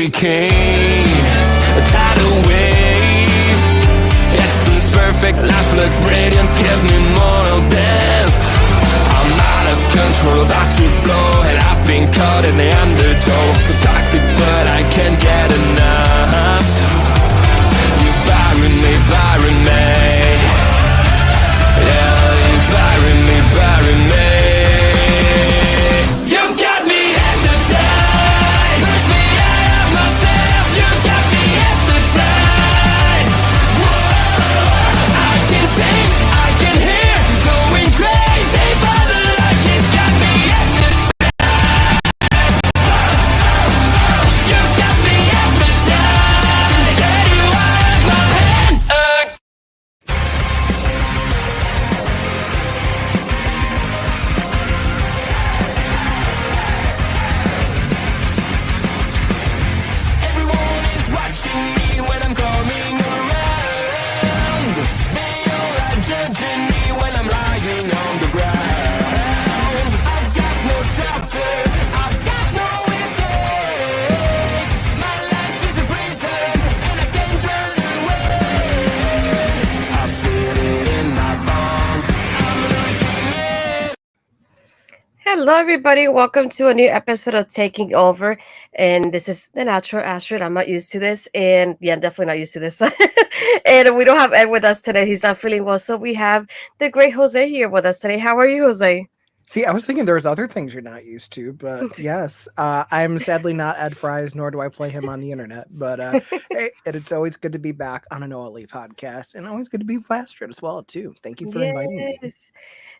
hurricane, a tidal wave. Essence perfect, life looks brilliant. Give me more of this. I'm out of control, about to blow, and I've been caught in the undertow. So toxic, but I can't get enough. You burying me, burying me. Yeah, you burying me, burying me. You've got me hypnotized. Push me out of myself. You've got me hypnotized. Whoa, I can see, I can hear, going crazy for the light. It's got me hypnotized. You've got me hypnotized. Get you out of my hand. Everyone is watching me when I'm coming around. They all are judging me when I'm lying on the ground. I've got no shelter, I've got no escape. My life is a prison and I can't turn away. I feel it in my bones. I'm losing it. Hello, everybody. Welcome to a new episode of Taking Over. And this is the natural Astrid. I'm not used to this. And yeah, I'm definitely not used to this. And we don't have Ed with us today. He's not feeling well. So we have the great Jose here with us today. How are you, Jose? See, I was thinking there's other things you're not used to, but yes, I'm sadly not Ed Fries, nor do I play him on the internet. But hey, it's always good to be back on an OLE podcast, and always good to be with Astrid as well too. Thank you for inviting me. Yes.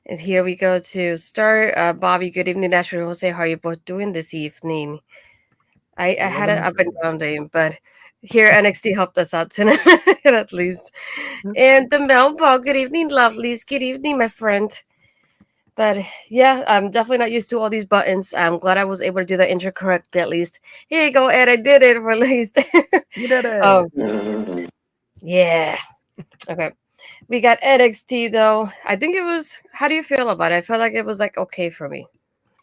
And here we go to start. Bobby, good evening, Astrid and Jose. How are you both doing this evening? I had Living an the up and dream. down day, but here NXT helped us out tonight, at least. And the Melba, good evening, lovelies. Good evening, my friend. But yeah, I'm definitely not used to all these buttons. I'm glad I was able to do the intro correctly at least. Here you go, Ed. I did it at least. You did it. Oh, yeah. Okay. We got NXT though. I think it was. How do you feel about it? I felt like it was like okay for me.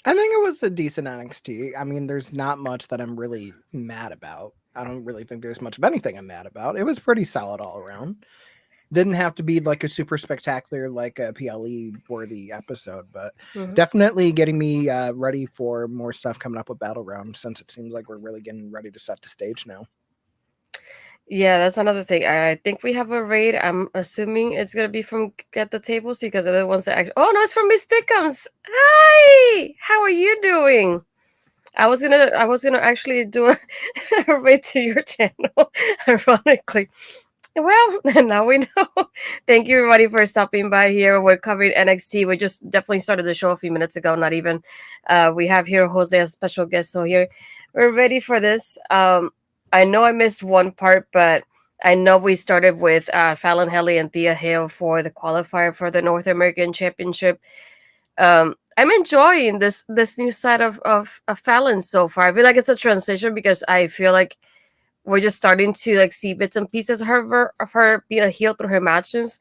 I think it was a decent NXT. I mean, there's not much that I'm really mad about. I don't really think there's much of anything I'm mad about. It was pretty solid all around. Didn't have to be like a super spectacular, like a PLE worthy episode, but Mhm. definitely getting me ready for more stuff coming up with Battleground, since it seems like we're really getting ready to set the stage now. Yeah, that's another thing. I think we have a raid. I'm assuming it's gonna be from Get the Tables because they're the ones that actually. Oh no, it's from Miss Thickums. Hi, how are you doing? I was gonna actually do a, a raid to your channel, ironically. Well, now we know. Thank you, everybody, for stopping by here. We're covering NXT. We just definitely started the show a few minutes ago. Not even. We have here Jose as special guest. So here, we're ready for this. I know I missed one part, but I know we started with Fallon, Henley, and Thea Hale for the qualifier for the North American Championship. I'm enjoying this new side of Fallon so far. I feel like it's a transition because I feel like we're just starting to like see bits and pieces of her being a heel through her matches.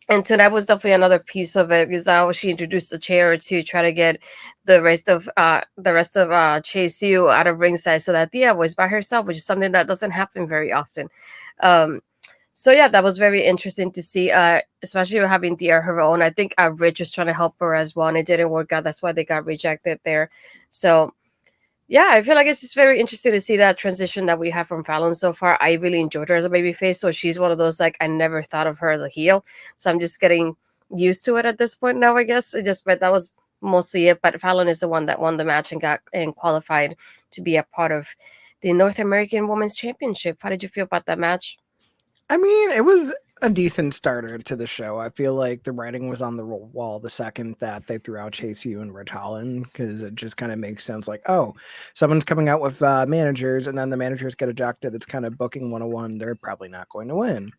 And tonight was definitely another piece of it because now she introduced a chair to try to get the rest of Chase U out of ringside so that Thea was by herself, which is something that doesn't happen very often. So yeah, that was very interesting to see, especially having Thea her own. I think Rich was trying to help her as well, and it didn't work out. That's why they got rejected there. So yeah, I feel like it's just very interesting to see that transition that we have from Fallon so far. I really enjoyed her as a babyface, so she's one of those like I never thought of her as a heel. So I'm just getting used to it at this point now. I guess but that was mostly it. But Fallon is the one that won the match and got and qualified to be a part of the North American Women's Championship. How did you feel about that match? I mean, it was a decent starter to the show. I feel like the writing was on the wall the second that they threw out Chase U and Rich Holland, because it just kind of makes sense. Like, oh, someone's coming out with managers, and then the managers get ejected. It's kind of booking 101. They're probably not going to win.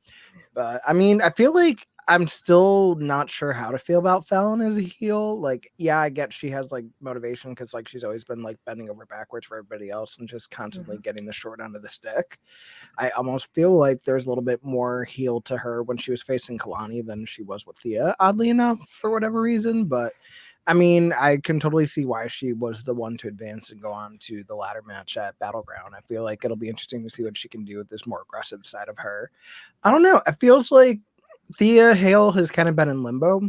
But I mean, I feel like I'm still not sure how to feel about Fallon as a heel. Like, yeah, I get she has like motivation because like she's always been like bending over backwards for everybody else and just constantly getting the short end of the stick. I almost feel like there's a little bit more heel to her when she was facing Kalani than she was with Thea, oddly enough, for whatever reason. But I mean, I can totally see why she was the one to advance and go on to the ladder match at Battleground. I feel like it'll be interesting to see what she can do with this more aggressive side of her. I don't know. It feels like Thea Hale has kind of been in limbo.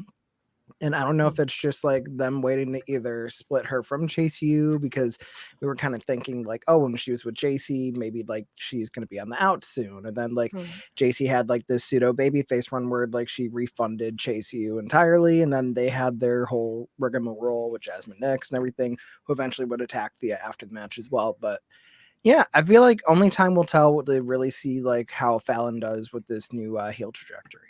And I don't know if it's just like them waiting to either split her from Chase U, because we were kind of thinking like, oh, when she was with JC, maybe like she's going to be on the out soon. And then like Mhm. JC had like this pseudo baby face run where like she refunded Chase U entirely. And then they had their whole rigmarole with Jasmine Nix and everything, who eventually would attack Thea after the match as well. But yeah, I feel like only time will tell to really see like how Fallon does with this new heel trajectory.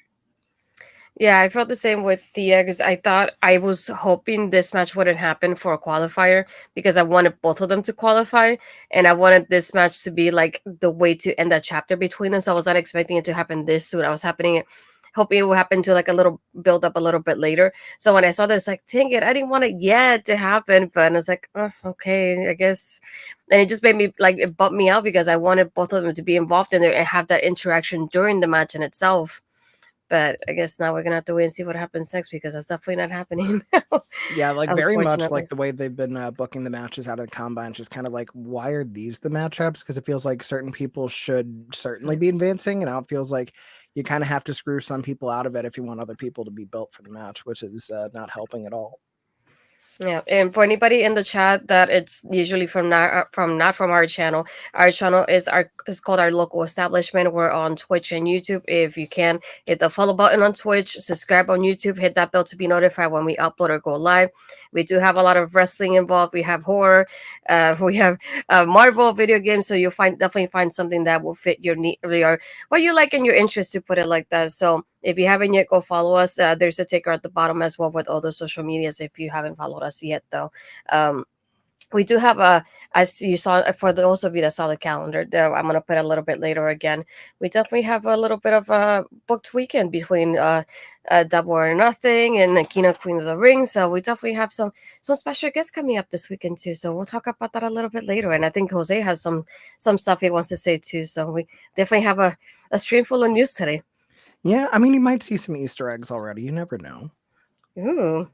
Yeah, I felt the same with Thea because I thought I was hoping this match wouldn't happen for a qualifier because I wanted both of them to qualify and I wanted this match to be like the way to end that chapter between them. So I was not expecting it to happen this soon. I was hoping it would happen to like a little build up a little bit later. So when I saw this, like, dang it, I didn't want it yet to happen, but I was like, oh, okay, I guess. And it just made me like it bumped me out because I wanted both of them to be involved in there and have that interaction during the match in itself. But I guess now we're gonna have to wait and see what happens next because that's definitely not happening now, Yeah, like very much unfortunately. like the way they've been booking the matches out of the combine, just kind of like, why are these the matchups? Because it feels like certain people should certainly be advancing, and now it feels like you kind of have to screw some people out of it if you want other people to be built for the match, which is not helping at all. Yeah, and for anybody in the chat that it's usually not from our channel. Our channel is called our local establishment. We're on Twitch and YouTube. If you can, hit the follow button on Twitch, subscribe on YouTube, hit that bell to be notified when we upload or go live. We do have a lot of wrestling involved. We have horror, we have Marvel video games. So you'll definitely find something that will fit your need or what you like and your interest, to put it like that. So if you haven't yet, go follow us. There's a ticker at the bottom as well with all the social medias if you haven't followed us yet, though. Um, we do have as you saw, for those of you that saw the calendar, there, I'm going to put a little bit later again. We definitely have a little bit of a booked weekend between Double or Nothing and the Kino Queen of the Ring. So we definitely have some special guests coming up this weekend too. So we'll talk about that a little bit later. And I think Jose has some stuff he wants to say too. So we definitely have a stream full of news today. Yeah, I mean, you might see some Easter eggs already. You never know. Ooh.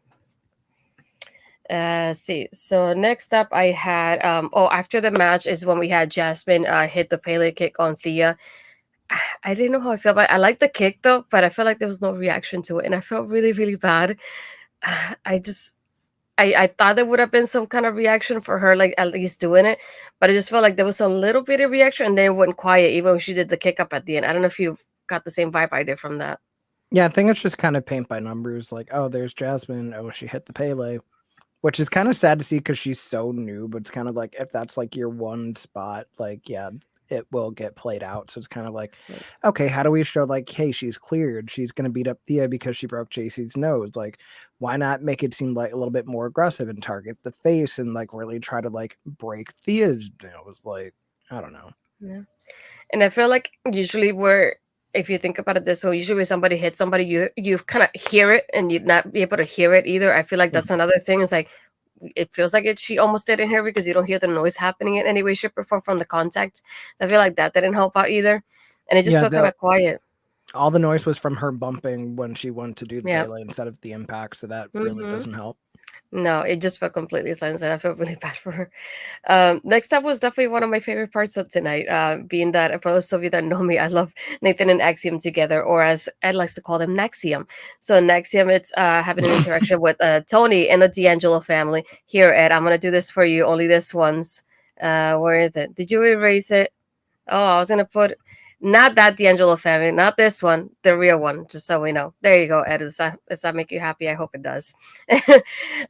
See. So next up, I had after the match is when we had Jasmine hit the Pele kick on Thea. I didn't know how I felt, but I liked the kick though, but I felt like there was no reaction to it, and I felt really, really bad. I just I thought there would have been some kind of reaction for her, like at least doing it, but I just felt like there was a little bit of reaction, and then it went quiet even when she did the kick up at the end. I don't know if you got the same vibe I did from that. Yeah, I think it's just kind of paint by numbers. Like, oh, there's Jasmine. Oh, she hit the Pele, which is kind of sad to see because she's so new. But it's kind of like if that's like your one spot, like yeah, it will get played out. So it's kind of like, Right. okay, how do we show like, hey, she's cleared. She's gonna beat up Thea because she broke JC's nose. Like, why not make it seem like a little bit more aggressive and target the face and like really try to like break Thea's nose? Like, I don't know. Yeah. And I feel like usually where if you think about it this way, usually when somebody hits somebody, you kind of hear it and you'd not be able to hear it either. I feel like that's another thing. It's like it feels like it she almost didn't hear because you don't hear the noise happening in any way, shape, or form from the contact. I feel like that didn't help out either. And it just Yeah, felt kind of quiet. all the noise was from her bumping when she went to do the Yeah. Pele instead of the impact. So that really Hmm. doesn't help. No, it just felt completely silent, and I felt really bad for her. Next up was definitely one of my favorite parts of tonight, being that for those of you that know me, I love Nathan and Axiom together, or as Ed likes to call them, Naxiom. So Naxiom, it's having an interaction with Tony and the D'Angelo family. Here, Ed, I'm gonna do this for you, only this once. Where is it? Did you erase it? Oh, I was gonna put not that D'Angelo family, not this one, the real one, just so we know. There you go, Ed. Does that make you happy? I hope it does.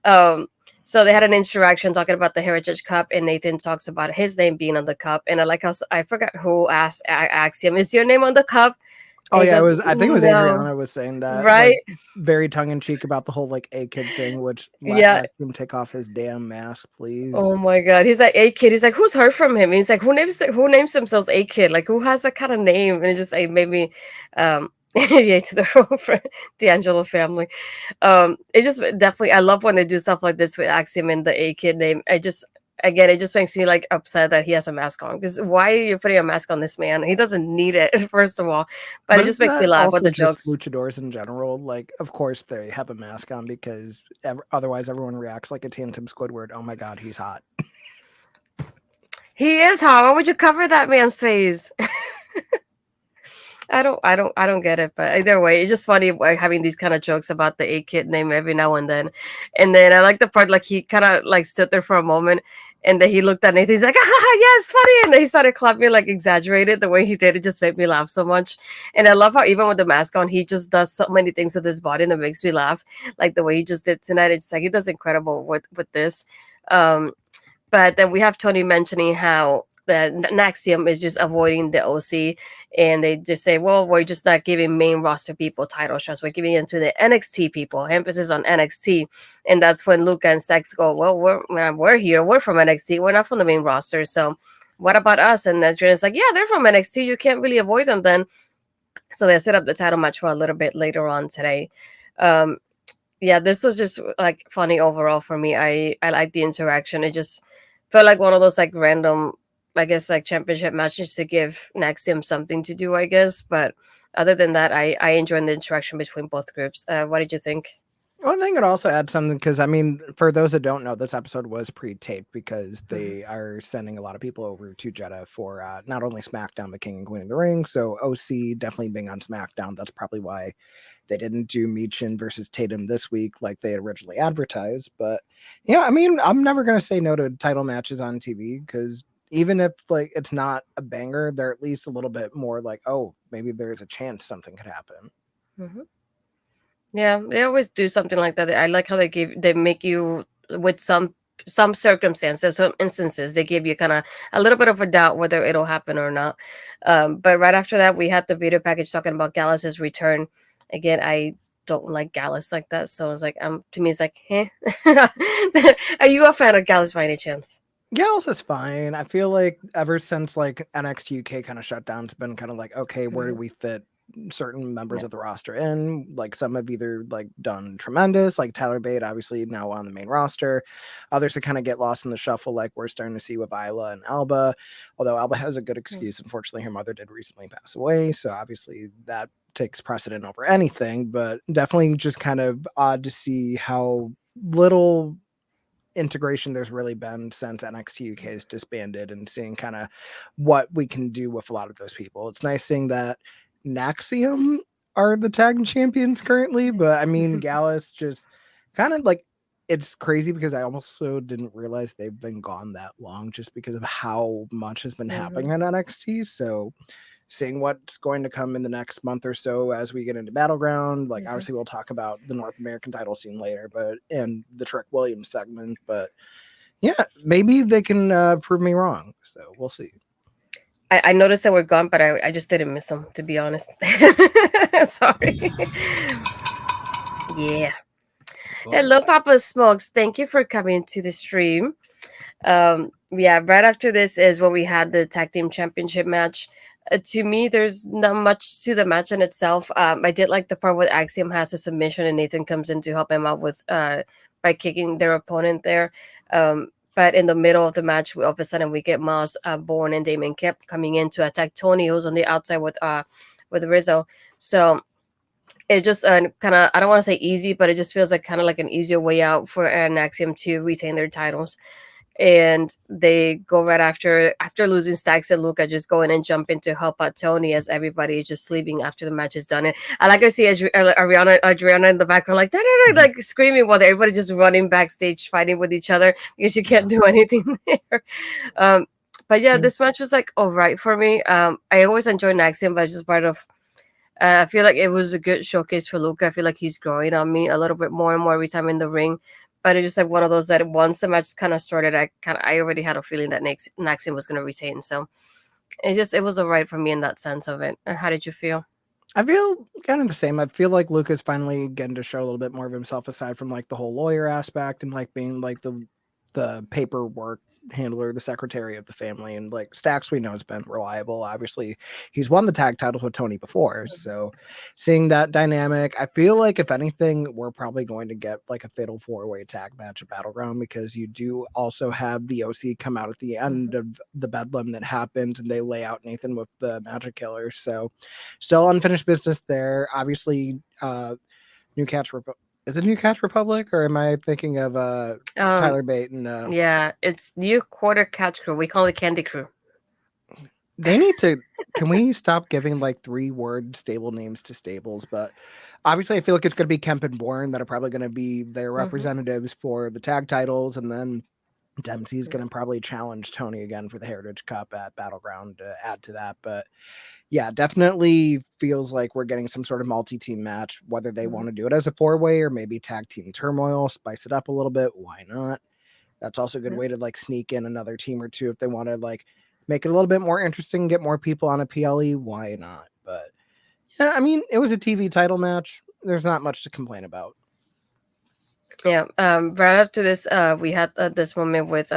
um, so they had an interaction talking about the Heritage Cup, and Nathan talks about his name being on the cup. And I like how I forgot who asked him, "Is your name on the cup?" Oh And he yeah, it goes, was. I think it was "No." Adriana was saying that, like, Right? very tongue in cheek about the whole like a kid thing. Which let Yeah. Axiom take off his damn mask, please. Oh my god. He's like a kid. He's like, who's heard from him? He's like, who names themselves a kid? Like who has that kind of name? And it just like made me yeah, to the whole D'Angelo family. It just definitely I love when they do stuff like this with Axiom and the a kid name. again, it just makes me like upset that he has a mask on. Because why are you putting a mask on this man? He doesn't need it, first of all. But it But just isn't makes me that laugh with also the just jokes. luchadors in general? Like, of course they have a mask on because otherwise everyone reacts like a tantrum Squidward. Oh my god, he's hot. He is hot. Why would you cover that man's face? I don't get it. But either way, it's just funny like, having these kind of jokes about the A kid name every now and then. And then I like the part like he kind of like stood there for a moment, and then he looked at Nathan. He's like, "Ah, yes, funny!" And then he started clapping like exaggerated. The way he did it just made me laugh so much. And I love how even with the mask on, he just does so many things with his body that makes me laugh. Like the way he just did tonight. It's like he does incredible with this. Um, but then we have Tony mentioning how the Naxium is just avoiding the OC, and they just say, "Well, we're just not giving main roster people title shots. We're giving it to the NXT people. Emphasis on NXT." And that's when Luca and Stacks go, "Well, we're here. We're from NXT. We're not from the main roster. So, what about us?" And then Jordan's like, "Yeah, they're from NXT. You can't really avoid them then." So they set up the title match for a little bit later on today. Um, yeah, this was just like funny overall for me. I like the interaction. It just felt like one of those like random, I guess, like championship matches to give Nexium something to do, I guess. But other than that, I enjoyed the interaction between both groups. What did you think? Well, I think it also adds something because I mean, for those that don't know, this episode was pre-taped because Mhm. they are sending a lot of people over to Jeddah for not only SmackDown but King and Queen of the Ring. So OC definitely being on SmackDown. That's probably why they didn't do Michin versus Tatum this week like they had originally advertised. But yeah, I mean, I'm never gonna say no to title matches on TV because even if like it's not a banger, they're at least a little bit more like, oh, maybe there's a chance something could happen. Mhm. Yeah, they always do something like that. I like how they make you with some circumstances, some instances, they give you kind of a little bit of a doubt whether it'll happen or not. But right after that, we had the video package talking about Gallus's return. Again, I don't like Gallus like that, so it's like to me, it's like, eh. Are you a fan of Gallus by any chance? Gals is fine. I feel like ever since like NXT UK kind of shut down, it's been kind of like, okay, where do Mhm. we fit certain members Yeah. of the roster in? Like some have either like done tremendous, like Tyler Bate, obviously now on the main roster. Others that kind of get lost in the shuffle, like we're starting to see with Isla and Alba. Although Alba has a good excuse. Unfortunately, her mother did recently pass away. So obviously that takes precedent over anything, but definitely just kind of odd to see how little integration there's really been since NXT UK is disbanded and seeing kind of what we can do with a lot of those people. It's nice seeing that Naxium are the tag champions currently, but I mean Gallus just kind of like it's crazy because I also didn't realize they've been gone that long just because of how much has been happening Mhm. in NXT. So seeing what's going to come in the next month or so as we get into Battleground. Like Mhm. obviously we'll talk about the North American title scene later, but and the Trick Williams segment. But yeah, maybe they can prove me wrong. So we'll see. I noticed that we're gone, but I just didn't miss them, to be honest. Sorry. Yeah. Hello, Papa Smokes. Thank you for coming to the stream. Yeah, right after this is when we had the tag team championship match. To me, there's not much to the match in itself. I did like the part where Axiom has a submission and Nathan comes in to help him out with by kicking their opponent there. But in the middle of the match, all of a sudden we get Moss, Bourne, and Damon Kip coming in to attack Tony, who's on the outside with Rizzo. So it just kind of, I don't want to say easy, but it just feels like kind of like an easier way out for Axiom to retain their titles. And they go right after losing Stacks and Luca, just go in and jump in to help out Tony as everybody is just leaving after the match is done. And I like to see Adriana in the background like da, da, da, like screaming while everybody just running backstage fighting with each other because you can't do anything there. Um, but yeah, this match was like all right for me. I always enjoy Naxium, but it's just part of I feel like it was a good showcase for Luca. I feel like he's growing on me a little bit more and more every time in the ring. But it's just like one of those that once the match kind of started, I already had a feeling that Naxium was going to retain. So it was alright for me in that sense of it. How did you feel? I feel kind of the same. I feel like Luca's finally getting to show a little bit more of himself aside from like the whole lawyer aspect and like being like the paperwork handler, the secretary of the family, and like Stacks we know has been reliable. Obviously, he's won the tag titles with Tony before, so seeing that dynamic, I feel like if anything, we're probably going to get like a fatal 4-way tag match at Battleground, because you do also have the OC come out at the end of the Bedlam that happened, and they lay out Nathan with the Magic Killer. So still unfinished business there. Obviously, New Catch is it New Catch Republic, or am I thinking of Um, Tyler Bate and yeah, it's new quarter catch crew. We call it Candy Crew. they need to, can we stop giving like 3-word stable names to stables? But obviously I feel like it's going to be Kemp and Bourne that are probably going to be their representatives for the tag titles, and then Dempsey's going to probably challenge Tony again for the Heritage Cup at Battleground to add to that. But yeah, definitely feels like we're getting some sort of multi-team match, whether they want to do it as a 4-way or maybe tag team turmoil, spice it up a little bit. Why not? That's also a good way to like sneak in another team or two if they want to like make it a little bit more interesting, get more people on a PLE. Why not? But yeah, I mean, it was a TV title match. There's not much to complain about. Yeah. Right after this, we had this moment with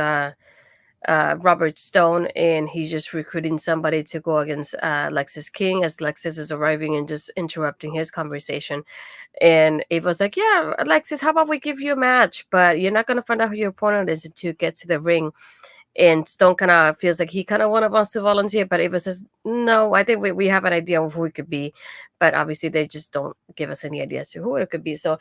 Robert Stone, and he's just recruiting somebody to go against Lexis King, as Lexis is arriving and just interrupting his conversation. And it was like, yeah, Alexis, how about we give you a match? But you're not going to find out who your opponent is until you get to the ring. And Stone kind of feels like he kind of wants to volunteer, but Ava says, no, I think we have an idea of who it could be. But obviously, they just don't give us any ideas to who it could be. So,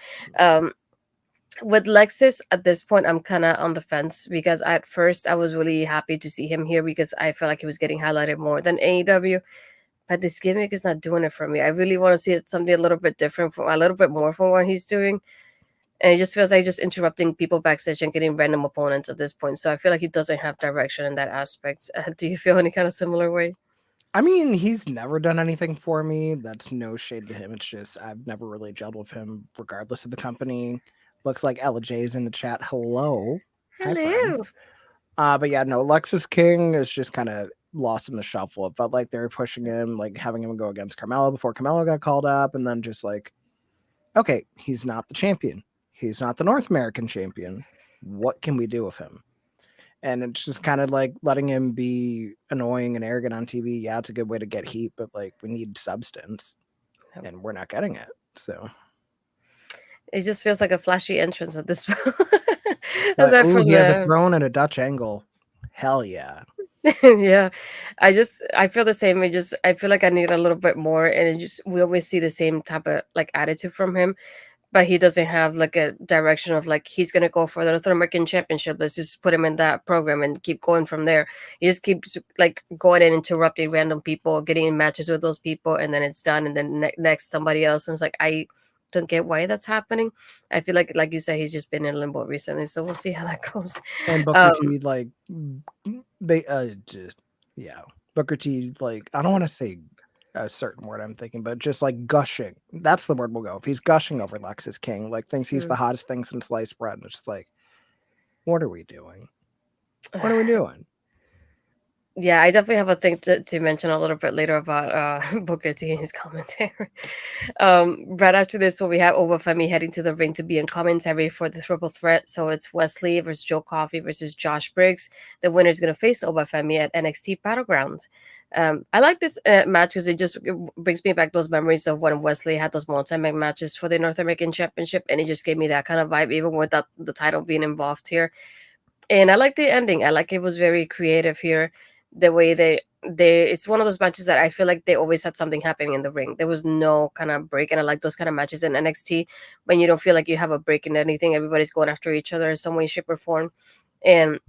with Lexis at this point, I'm kind of on the fence, because at first I was really happy to see him here because I felt like he was getting highlighted more than AEW. But this gimmick is not doing it for me. I really want to see something a little bit different, from a little bit more from what he's doing. And it just feels like just interrupting people backstage and getting random opponents at this point. So I feel like he doesn't have direction in that aspect. Do you feel any kind of similar way? I mean, he's never done anything for me. That's no shade to him. It's just I've never really gelled with him, regardless of the company. Looks like Ella J's in the chat. Hello. Hi, friend. Hello. But yeah, no, Lexus King is just kind of lost in the shuffle. It felt like they were pushing him, like having him go against Carmelo before Carmelo got called up, and then just like, okay, he's not the champion. He's not the North American champion. What can we do with him? And it's just kind of like letting him be annoying and arrogant on TV. Yeah, it's a good way to get heat, but like we need substance, and we're not getting it. So It just feels like a flashy entrance at this point. but, Aside from he has a the throne and a Dutch angle. Hell yeah. yeah, I feel the same. I feel like I need a little bit more, and it just we always see the same type of like attitude from him, but he doesn't have like a direction of like he's gonna go for the North American Championship. Let's just put him in that program and keep going from there. He just keeps like going and interrupting random people, getting in matches with those people, and then it's done, and then next somebody else. And it's like I don't get why that's happening. I feel like you said, he's just been in limbo recently, so we'll see how that goes. And Booker T, like, they just yeah, Booker T, like, I don't want to say a certain word I'm thinking, but just like gushing. That's the word we'll go. If he's gushing over Lexus King, like thinks he's the hottest thing since sliced bread, and it's just like, what are we doing? What are we doing? Yeah, I definitely have a thing to mention a little bit later about Booker T and his commentary. Right after this, we have Femi heading to the ring to be in commentary for the triple threat. So it's Wesley versus Joe Coffey versus Josh Briggs. The winner is going to face Femi at NXT Battleground. I like this match because it brings me back those memories of when Wesley had those multi-man matches for the North American Championship, and it just gave me that kind of vibe, even without the title being involved here. And I like the ending. I like it was very creative here. The way they it's one of those matches that I feel like they always had something happening in the ring. There was no kind of break, and I like those kind of matches in NXT when you don't feel like you have a break in anything. Everybody's going after each other in some way, shape, or form. And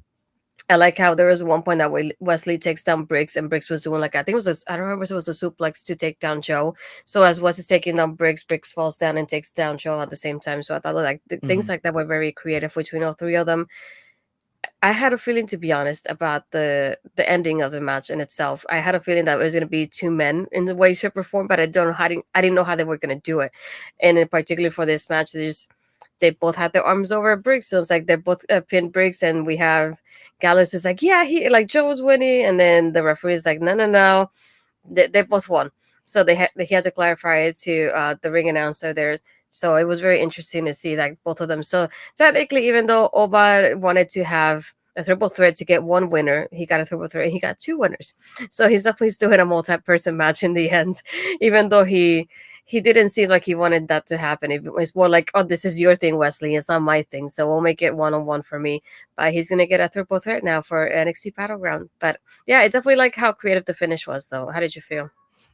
I like how there was one point that Wesley takes down Briggs, and Briggs was doing like I think it was I don't remember if it was a suplex to take down Joe. So as Wesley's taking down Briggs, Briggs falls down and takes down Joe at the same time. So I thought like things like that were very creative between all three of them. I had a feeling, to be honest, about the ending of the match in itself. I had a feeling that it was going to be two men in the way, shape, or form, but I don't know I didn't know how they were going to do it. And in particular for this match, they both had their arms over Briggs, so it's like they both pinned Briggs, and we have Gallus is like, yeah, he like Joe was winning, and then the referee is like, no, they both won. So he had to clarify it to the ring announcer there. So it was very interesting to see like both of them. So technically, even though Oba wanted to have a triple threat to get one winner. He got a triple threat and he got two winners. So he's definitely still in a multi-person match in the end, even though he didn't seem like he wanted that to happen. It was more like, oh, this is your thing, Wesley. It's not my thing. So we'll make it one-on-one for me. But he's gonna get a triple threat now for NXT Battleground. But yeah, I definitely like how creative the finish was, though. How did you feel?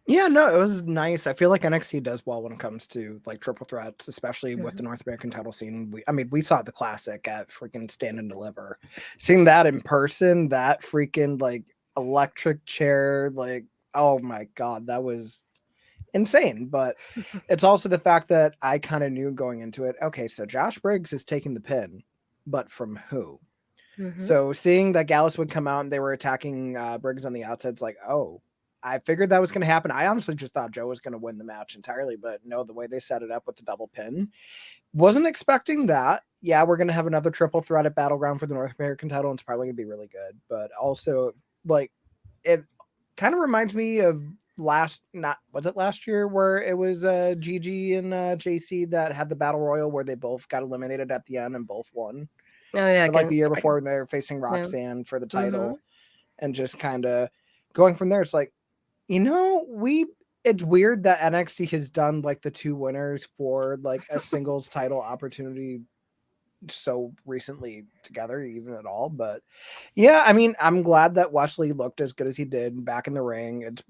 Yeah, no, it was nice. I feel like NXT does well when it comes to like triple threats, especially with the Mhm. North American title scene. We saw the classic at freaking Stand and Deliver. Seeing that in person, that freaking like electric chair, like oh my god, that was insane. But it's also the fact that I kind of knew going into it. Okay, so Josh Briggs is taking the pin, but from who? Mhm. So seeing that Gallus would come out and they were attacking Briggs on the outside, it's like, oh, I figured that was going to happen. I honestly just thought Joe was going to win the match entirely, but no, the way they set it up with the double pin, wasn't expecting that. Yeah, we're going to have another triple threat at Battleground for the North American title, and it's probably going to be really good. But also, like, it kind of reminds me of last year where it was Gigi and JC that had the battle royal where they both got eliminated at the end and both won, Oh yeah, or like again. the year before when they were facing Yeah. Roxanne for the Mhm. title, and just kind of going from there. It's like, it's weird that NXT has done like the two winners for like a singles title opportunity so recently together, even at all. But yeah, I mean, I'm glad that Wesley looked as good as he did back in the ring. It's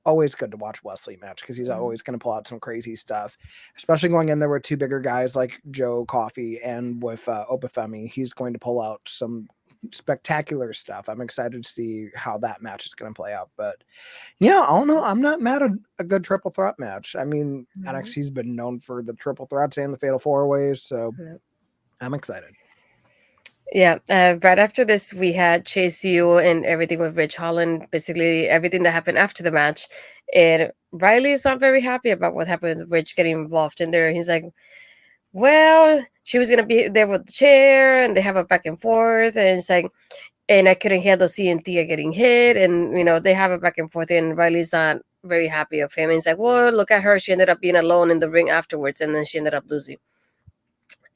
always good to watch Wesley match because he's Mhm. always going to pull out some crazy stuff, especially going in there with two bigger guys like Joe Coffey and with Femi. He's going to pull out some spectacular stuff. I'm excited to see how that match is going to play out. But yeah, I don't know. I'm not mad at a good triple threat match. I mean, Mhm. NXT's been known for the triple threats and the fatal four ways, so Yeah. I'm excited. Yeah, right after this, we had Chase U and everything with Rich Holland, basically everything that happened after the match. And Riley is not very happy about what happened with Rich getting involved in there. He's like, well, she was going to be there with the chair, and they have a back and forth. And it's like, and I couldn't handle seeing Thea getting hit. And, they have a back and forth, and Riley's not very happy of him. And he's like, well, look at her. She ended up being alone in the ring afterwards, and then she ended up losing.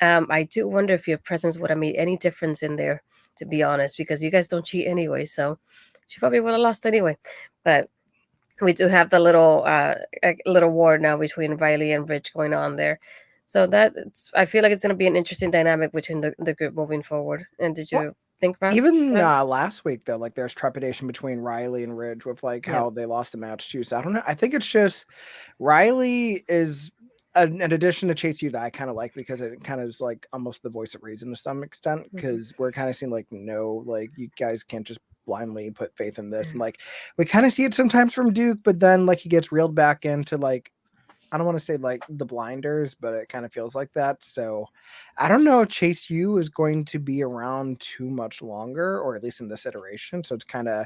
I do wonder if your presence would have made any difference in there, to be honest, because you guys don't cheat anyway. So she probably would have lost anyway. But we do have the little war now between Riley and Rich going on there. So I feel like it's going to be an interesting dynamic between the group moving forward. And did Well, you think about even that? last week though, like there's trepidation between Riley and Ridge with like Yeah. how they lost the match too. So I don't know. I think it's just Riley is an addition to Chase U that I kind of like because it kind of is like almost the voice of reason to some extent Mhm. because we're kind of seeing like no, like you guys can't just blindly put faith in this, and like we kind of see it sometimes from Duke, but then like he gets reeled back into like I don't want to say like the blinders, but it kind of feels like that. So I don't know if Chase U is going to be around too much longer, or at least in this iteration. So it's kind of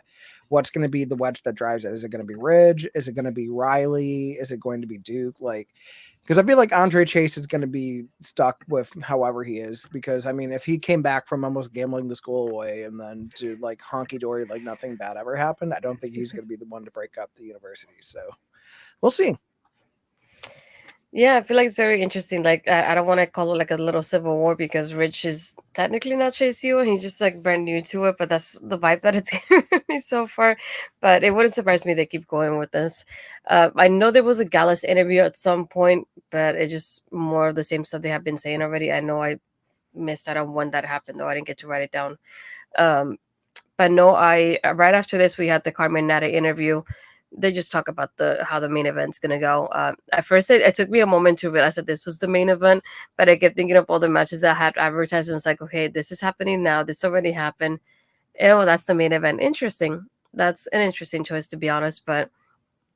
what's going to be the wedge that drives it. Is it going to be Ridge? Is it going to be Riley? Is it going to be Duke? Like, because I feel like Andre Chase is going to be stuck with however he is. Because I mean, if he came back from almost gambling the school away and then to like honky dory, like nothing bad ever happened, I don't think he's going to be the one to break up the university. So we'll see. Yeah, I feel like it's very interesting. Like, I don't want to call it like a little civil war because Rich is technically not Chase U, and he's just like brand new to it. But that's the vibe that it's giving me so far. But it wouldn't surprise me they keep going with this. I know there was a Gallus interview at some point, but it's just more of the same stuff they have been saying already. I know I missed out on when that happened, though I didn't get to write it down. Um, but no, I right after this we had the Carmen Nata interview. They just talk about the how the main event's gonna go. At first, it took me a moment to realize that this was the main event, but I kept thinking of all the matches that had advertised, and it's like, okay, this is happening now. This already happened. Oh, that's the main event. Interesting. That's an interesting choice, to be honest. But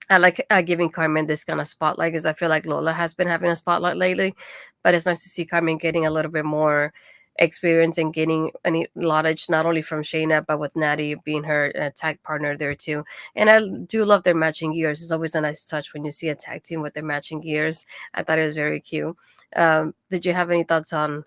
I like giving Carmen this kind of spotlight because I feel like Lola has been having a spotlight lately, but it's nice to see Carmen getting a little bit more experience and gaining any knowledge not only from Shayna but with Natty being her tag partner there too. And I do love their matching gears. It's always a nice touch when you see a tag team with their matching gears. I thought it was very cute. Did you have any thoughts on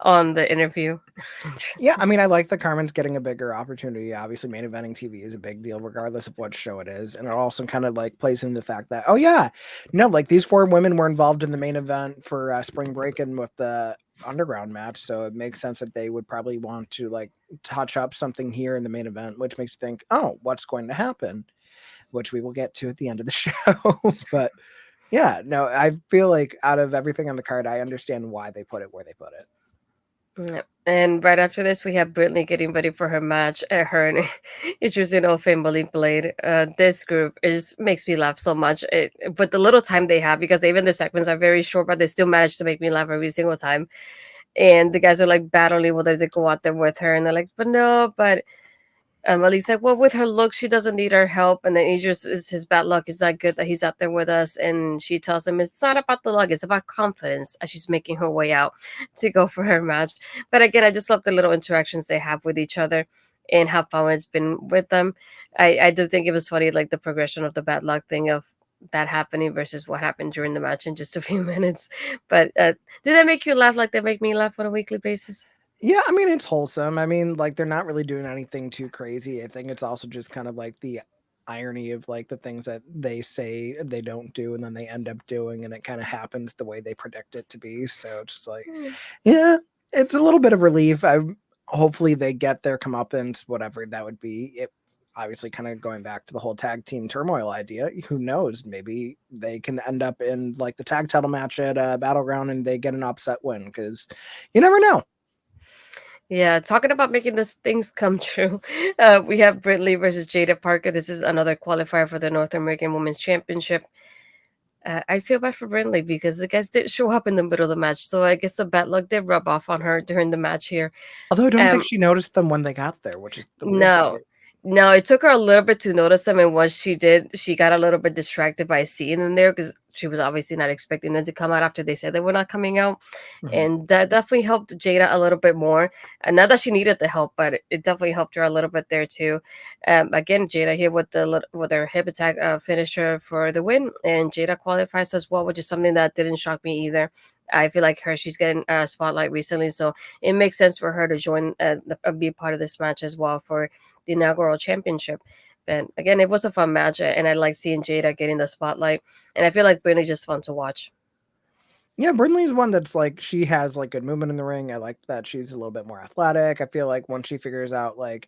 on the interview? Yeah, Interesting. I mean, I like that Carmen's getting a bigger opportunity. Obviously, main eventing TV is a big deal, regardless of what show it is. And it also kind of like plays into the fact that, oh, yeah, no, like these four women were involved in the main event for Spring Break and with the underground match. So it makes sense that they would probably want to like touch up something here in the main event, which makes you think, oh, what's going to happen? Which we will get to at the end of the show. But yeah, no, I feel like out of everything on the card, I understand why they put it where they put it. Yep. And right after this, we have Brinley getting ready for her match. Her and introducing Femi Blade. This group is makes me laugh so much. But the little time they have, because even the segments are very short, but they still manage to make me laugh every single time. And the guys are like battling whether they go out there with her, and they're like, "But no, but." Ellie's like, well, with her look, she doesn't need our help. And then he just is his bad luck is not good that he's out there with us. And she tells him it's not about the luck, it's about confidence as she's making her way out to go for her match. But again, I just love the little interactions they have with each other and how fun it's been with them. I do think it was funny, like the progression of the bad luck thing of that happening versus what happened during the match in just a few minutes. But did that make you laugh like they make me laugh on a weekly basis? Yeah, I mean, it's wholesome. I mean, like, they're not really doing anything too crazy. I think it's also just kind of like the irony of like the things that they say they don't do and then they end up doing, and it kind of happens the way they predict it to be. So it's just like, yeah, it's a little bit of relief. Hopefully they get their comeuppance, whatever that would be. It obviously kind of going back to the whole tag team turmoil idea. Who knows? Maybe they can end up in like the tag title match at Battleground and they get an upset win, because you never know. Yeah, talking about making these things come true. We have Brinley versus Jaida Parker. This is another qualifier for the North American Women's Championship. I feel bad for Brinley because the guys did show up in the middle of the match, so I guess the bad luck did rub off on her during the match here. Although I don't think she noticed them when they got there, which is the weird No, part. no, it took her a little bit to notice them, and once she did, she got a little bit distracted by seeing them there because she was obviously not expecting them to come out after they said they were not coming out. And that definitely helped Jaida a little bit more. And not that she needed the help, but it definitely helped her a little bit there too. Again, Jaida here with her hip attack finisher for the win, and Jaida qualifies as well, which is something that didn't shock me either. I feel like she's getting a spotlight recently, so it makes sense for her to join be part of this match as well for the inaugural championship. And again, it was a fun match, and I like seeing Jaida getting the spotlight. And I feel like Brinley's just fun to watch. Yeah, Brinley's one that's like, she has like good movement in the ring. I like that she's a little bit more athletic. I feel like once she figures out like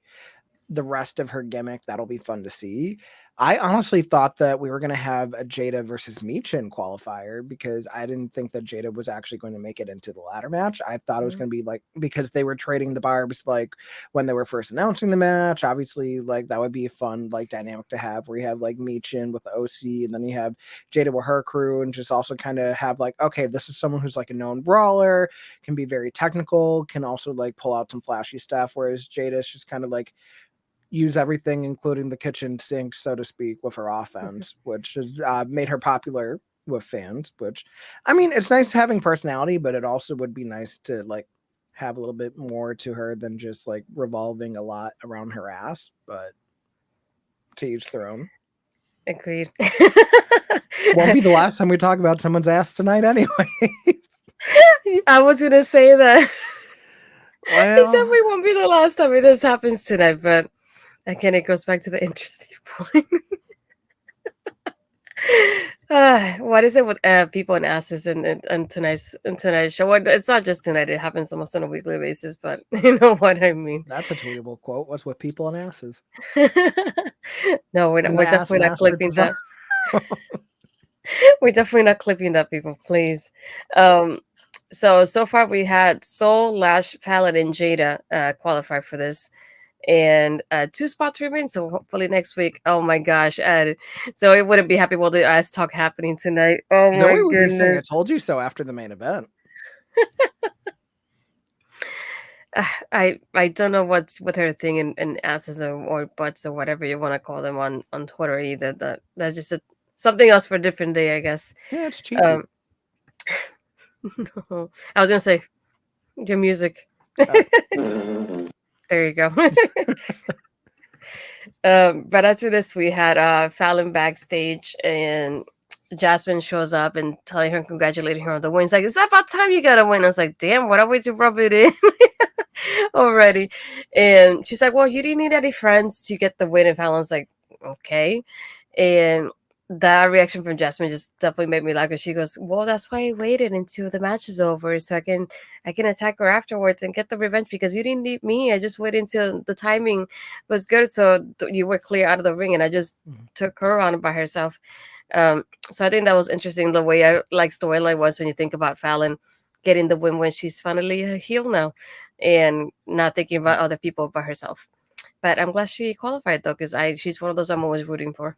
the rest of her gimmick, that'll be fun to see. I honestly thought that we were going to have a Jaida versus Chen qualifier, because I didn't think that Jaida was actually going to make it into the ladder match. I thought it was going to be like, because they were trading the barbs like when they were first announcing the match. Obviously, like that would be a fun like dynamic to have, where you have like Chen with the OC, and then you have Jaida with her crew, and just also kind of have like, okay, this is someone who's like a known brawler, can be very technical, can also like pull out some flashy stuff, whereas Jada's just kind of like use everything, including the kitchen sink, so to speak, with her offense, which has made her popular with fans. Which, I mean, it's nice having personality, but it also would be nice to like have a little bit more to her than just like revolving a lot around her ass. But to each their own. Agreed. Won't be the last time we talk about someone's ass tonight, anyway. I was gonna say that. Well, It definitely won't be the last time this happens tonight, but again, it goes back to the interesting point. What is it with people and asses and tonight's show? Well, it's not just tonight; it happens almost on a weekly basis. But you know what I mean. that's a tweetable quote. What's with people and asses? No, we're And we're the ass definitely and not clipping that. astrid We're definitely not clipping that, people. Please. So far we had Soul, Lash, Fallon, and Jaida qualify for this, and 2 spots remain. So hopefully next week. Oh my gosh, so it wouldn't be happy while the ass talk happening tonight. Oh my Zoe would be saying, "I goodness. told you so" after the main event. I don't know what's with her thing and asses or butts or whatever you want to call them on Twitter either. That's just something else for a different day, I guess. Yeah, it's cheeky. No, I was gonna say your music. There you go. But after this, we had Fallon backstage, and Jasmine shows up and telling her, congratulating her on the win. It's like, it's about time you got a win. I was like, damn, what a way to rub it in already. And she's like, well, you didn't need any friends to get the win. And Fallon's like, okay. And that reaction from Jasmine just definitely made me laugh because she goes, "Well, that's why I waited until the match is over so I can attack her afterwards and get the revenge because you didn't need me. I just waited until the timing was good, so you were clear out of the ring, and I just Mhm. took her on by herself." So I think that was interesting the way I like storyline was when you think about Fallon getting the win when she's finally a heel now, and not thinking about other people but herself. But I'm glad she qualified though, because I she's one of those I'm always rooting for.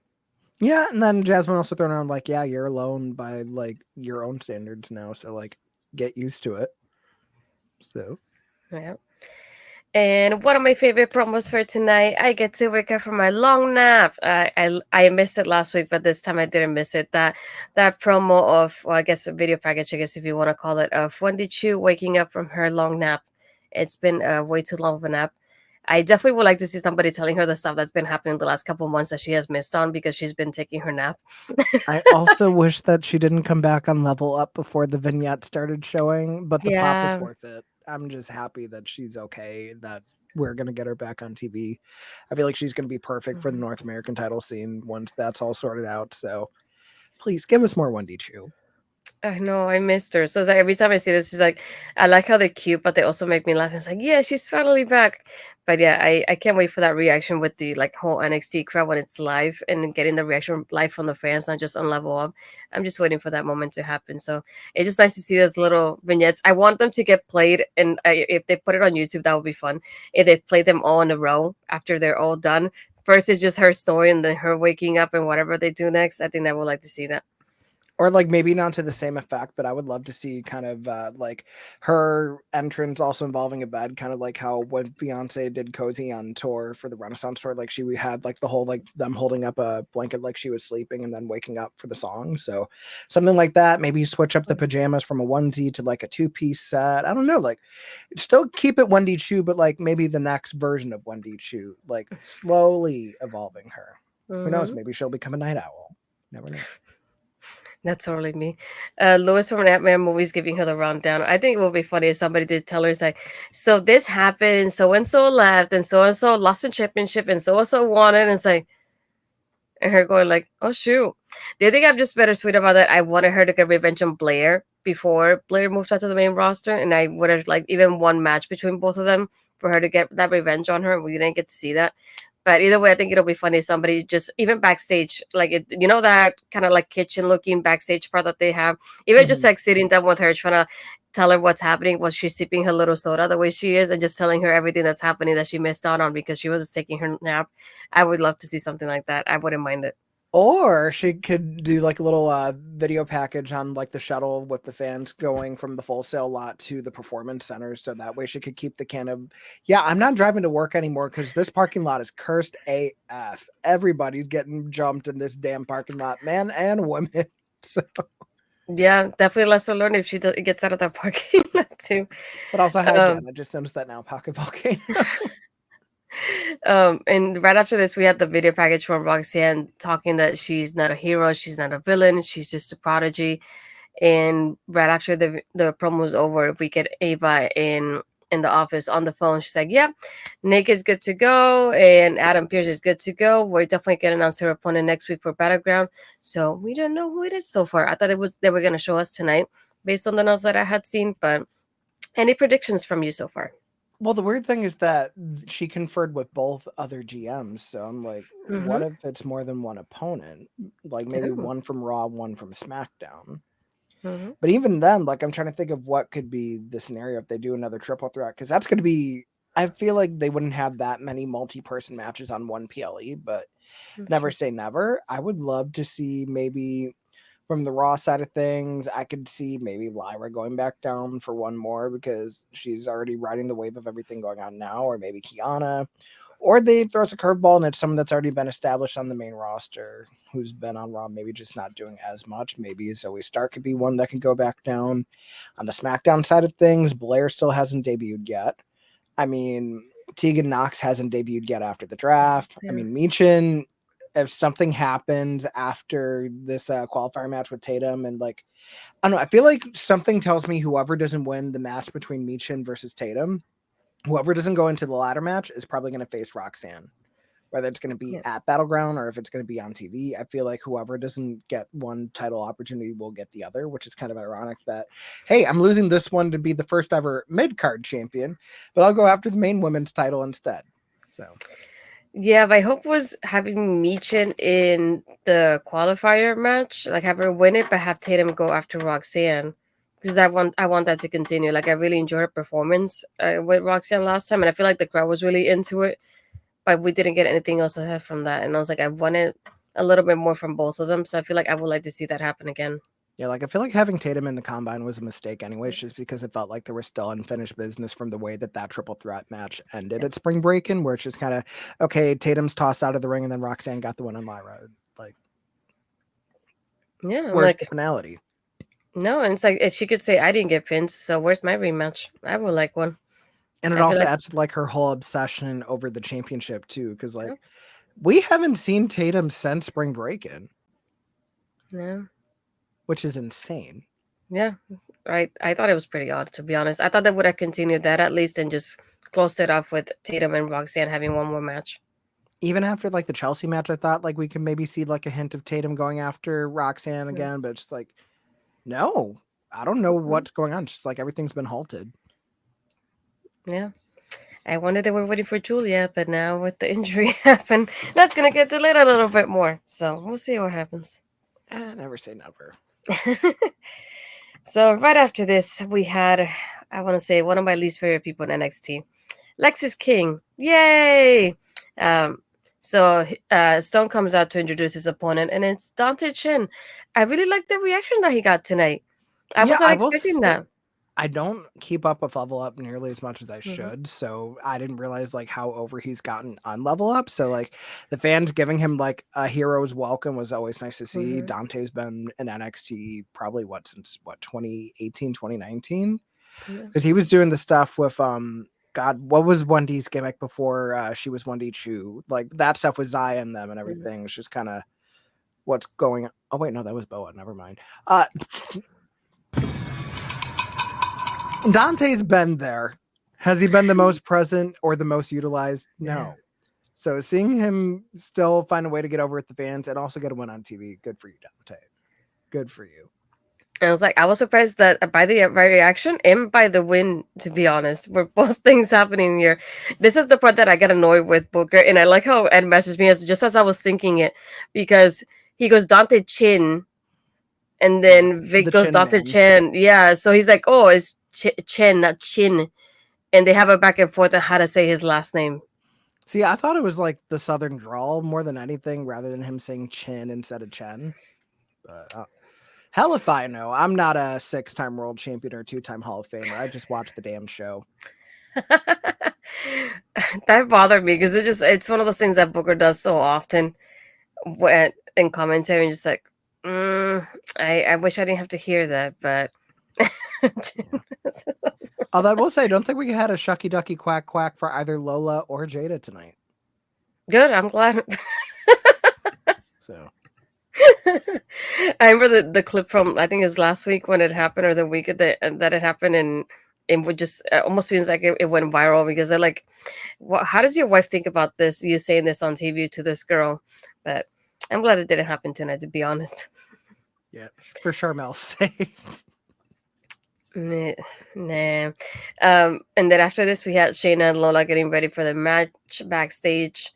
Yeah, and then Jasmine also thrown around like, yeah, you're alone by like your own standards now, so like get used to it. So Yeah. And one of my favorite promos for tonight, I get to wake up from my long nap. I missed it last week, but this time I didn't miss it. That promo of, well, I guess a video package, I guess if you want to call it, of Wendy Chu waking up from her long nap. It's been way too long of a nap. I definitely would like to see somebody telling her the stuff that's been happening the last couple months that she has missed on because she's been taking her nap. I also wish that she didn't come back on Level Up before the vignette started showing, but the pop was Yeah. worth it. I'm just happy that she's okay, that we're gonna get her back on TV. I feel like she's gonna be perfect for the Mhm. North American title scene once that's all sorted out. So please give us more Wendy Chu. I know, I missed her. So it's like every time I see this, she's like, I like how they're cute, but they also make me laugh. It's like, yeah, she's finally back. But yeah, I can't wait for that reaction with the like whole NXT crowd when it's live and getting the reaction live from the fans, not just on Level Up. I'm just waiting for that moment to happen. So it's just nice to see those little vignettes. I want them to get played, and if they put it on YouTube, that would be fun. If they play them all in a row after they're all done. First, it's just her story, and then her waking up, and whatever they do next. I think I would like to see that. Or like maybe not to the same effect, but I would love to see kind of like her entrance also involving a bed, kind of like how when Beyonce did Cozy on tour for the Renaissance tour, like she had like the whole like them holding up a blanket like she was sleeping and then waking up for the song. So something like that. Maybe switch up the pajamas from a onesie to like a two-piece set. I don't know, like still keep it Wendy Chu, but like maybe the next version of Wendy Chu, like slowly evolving her. Who knows? Hmm. Maybe she'll become a night owl. Never know. That's totally me. Lewis from Ant-Man movies giving her the rundown. I think it would be funny if somebody did tell her, it's like, so this happened, so and so left, and so lost the championship, and so won it. And it's like, and her going like, oh shoot. Do you think I'm just bittersweet about that? I wanted her to get revenge on Blair before Blair moved out to the main roster, and I would have like even one match between both of them for her to get that revenge on her. We didn't get to see that. But either way, I think it'll be funny. Somebody just even backstage, like it, that kind of like kitchen looking backstage part that they have. Even just Mhm. like sitting down with her, trying to tell her what's happening while she's sipping her little soda the way she is, and just telling her everything that's happening that she missed out on because she was taking her nap. I would love to see something like that. I wouldn't mind it. Or she could do like a little video package on like the shuttle with the fans going from the Full Sail lot to the performance center. So that way she could keep the can of, yeah, I'm not driving to work anymore because this parking lot is cursed AF. Everybody's getting jumped in this damn parking lot, men and women. So, Yeah, definitely lesson learned if she gets out of that parking lot too. but also hi Jen. Um, I just noticed that now. Pocket volcano. and right after this, we had the video package from Roxanne talking that she's not a hero, she's not a villain, she's just a prodigy. And right after the promo was over, we get Ava in the office on the phone. She's like, "Yep, Nick is good to go, and Adam Pierce is good to go. We're definitely gonna announce her opponent next week for Battleground." So we don't know who it is so far. I thought it was they were gonna show us tonight based on the notes that I had seen. But any predictions from you so far? Well, the weird thing is that she conferred with both other GMs. So I'm like, what Mm-hmm. if it's more than one opponent? Like maybe Oh. one from Raw, one from SmackDown. Mm-hmm. But even then, like I'm trying to think of what could be the scenario if they do another triple threat, because that's going to be. I feel like they wouldn't have that many multi-person matches on one PLE, but That's never true. say never. I would love to see maybe from the Raw side of things, I could see maybe Lyra going back down for one more because she's already riding the wave of everything going on now, or maybe Kiana, or they throw us a curveball and it's someone that's already been established on the main roster who's been on Raw, maybe just not doing as much. Maybe Zoe Stark could be one that can go back down. On the SmackDown side of things, Blair still hasn't debuted yet. I mean, Tegan Knox hasn't debuted yet after the draft. I Yeah. mean, Michin, if something happens after this qualifier match with Tatum, and like, I don't know, I feel like something tells me whoever doesn't win the match between Michin versus Tatum, whoever doesn't go into the ladder match is probably going to face Roxanne. whether it's going to be Yeah. at Battleground or if it's going to be on TV. I feel like whoever doesn't get one title opportunity will get the other, which is kind of ironic that, hey, I'm losing this one to be the first ever mid-card champion, but I'll go after the main women's title instead. So Yeah, my hope was having Michin in the qualifier match, like have her win it, but have Tatum go after Roxanne. Because I want that to continue. Like I really enjoyed her performance with Roxanne last time, and I feel like the crowd was really into it, but we didn't get anything else ahead from that. And I was like, I wanted a little bit more from both of them, so I feel like I would like to see that happen again. yeah, like I feel like having Tatum in the combine was a mistake anyways, just because it felt like there was still unfinished business from the way that that triple threat match ended at Spring Breakin', where it's just kind of, okay, Tatum's tossed out of the ring and then Roxanne got the win on Lyra. Like, Yeah, I'm where's the like, finality? no, and it's like she could say I didn't get pins, so where's my rematch? I would like one. And it I feel also like adds to like her whole obsession over the championship too, because yeah, like we haven't seen Tatum since Spring Breakin', yeah, which is insane. yeah. I thought it was pretty odd, to be honest. I thought they would have continued that at least and just closed it off with Tatum and Roxanne having one more match. Even after like the Chelsea match, I thought like we could maybe see like a hint of Tatum going after Roxanne Yeah. again, but it's like, no, I don't know Mhm. what's going on. It's just like everything's been halted. Yeah. I wonder they were waiting for Julia, but now with the injury happen, that's gonna get delayed a little bit more. So we'll see what happens. Never say never. So right after this, we had, I want to say, one of my least favorite people in NXT, Lexis King. Yay! Um, so Stone comes out to introduce his opponent, and it's Dante Chen. I really like the reaction that he got tonight. I Yeah, was not I will expecting say that. I don't keep up with Level Up nearly as much as I Mhm. should, so I didn't realize like how over he's gotten on Level Up. So like the fans giving him like a hero's welcome was always nice to see. Mhm. Dante's been in NXT probably since 2018, 2019, Yeah. because he was doing the stuff with God, what was Wendy's gimmick before she was Wendy Chu? Like that stuff with Zaya and them and Mhm. everything. It's just kind of what's going on. Oh wait, no, that was Boa. Never mind. Uh Dante's been there. Has he been the most present or the most utilized? Yeah. No. So seeing him still find a way to get over with the fans and also get a win on TV, good for you, Dante. Good for you. I was like, I was surprised that by the reaction and by the win, to be honest, were both things happening here. This is the part that I get annoyed with Booker, and I like how Ed messaged me just as I was thinking it, because he goes Dante Chin, and Yeah, then Vic the goes chin Dante name. Chen. Yeah, so he's like, oh, it's Chen, not Chin, and they have a back and forth on how to say his last name. See, I thought it was like the Southern drawl more than anything, rather than him saying chin instead of Chen. But hell if I know. I'm not a 6-time world champion or 2-time Hall of Famer. I just watch the damn show. That bothered me because it's one of those things that Booker does so often when in commentary, and just like, I wish I didn't have to hear that, but Yeah. Although I will say, I don't think we had a shucky ducky quack quack for either Lola or Jaida tonight. good. I'm glad. So I remember the clip from, I think it was last week when it happened, or the week that it happened, and it would just almost feels like it went viral because they're like, how does your wife think about this? You saying this on TV to this girl, but I'm glad it didn't happen tonight, to be honest. yeah, for Charmel's sake. Nah. Nah. And then after this, we had Shayna and Lola getting ready for the match backstage.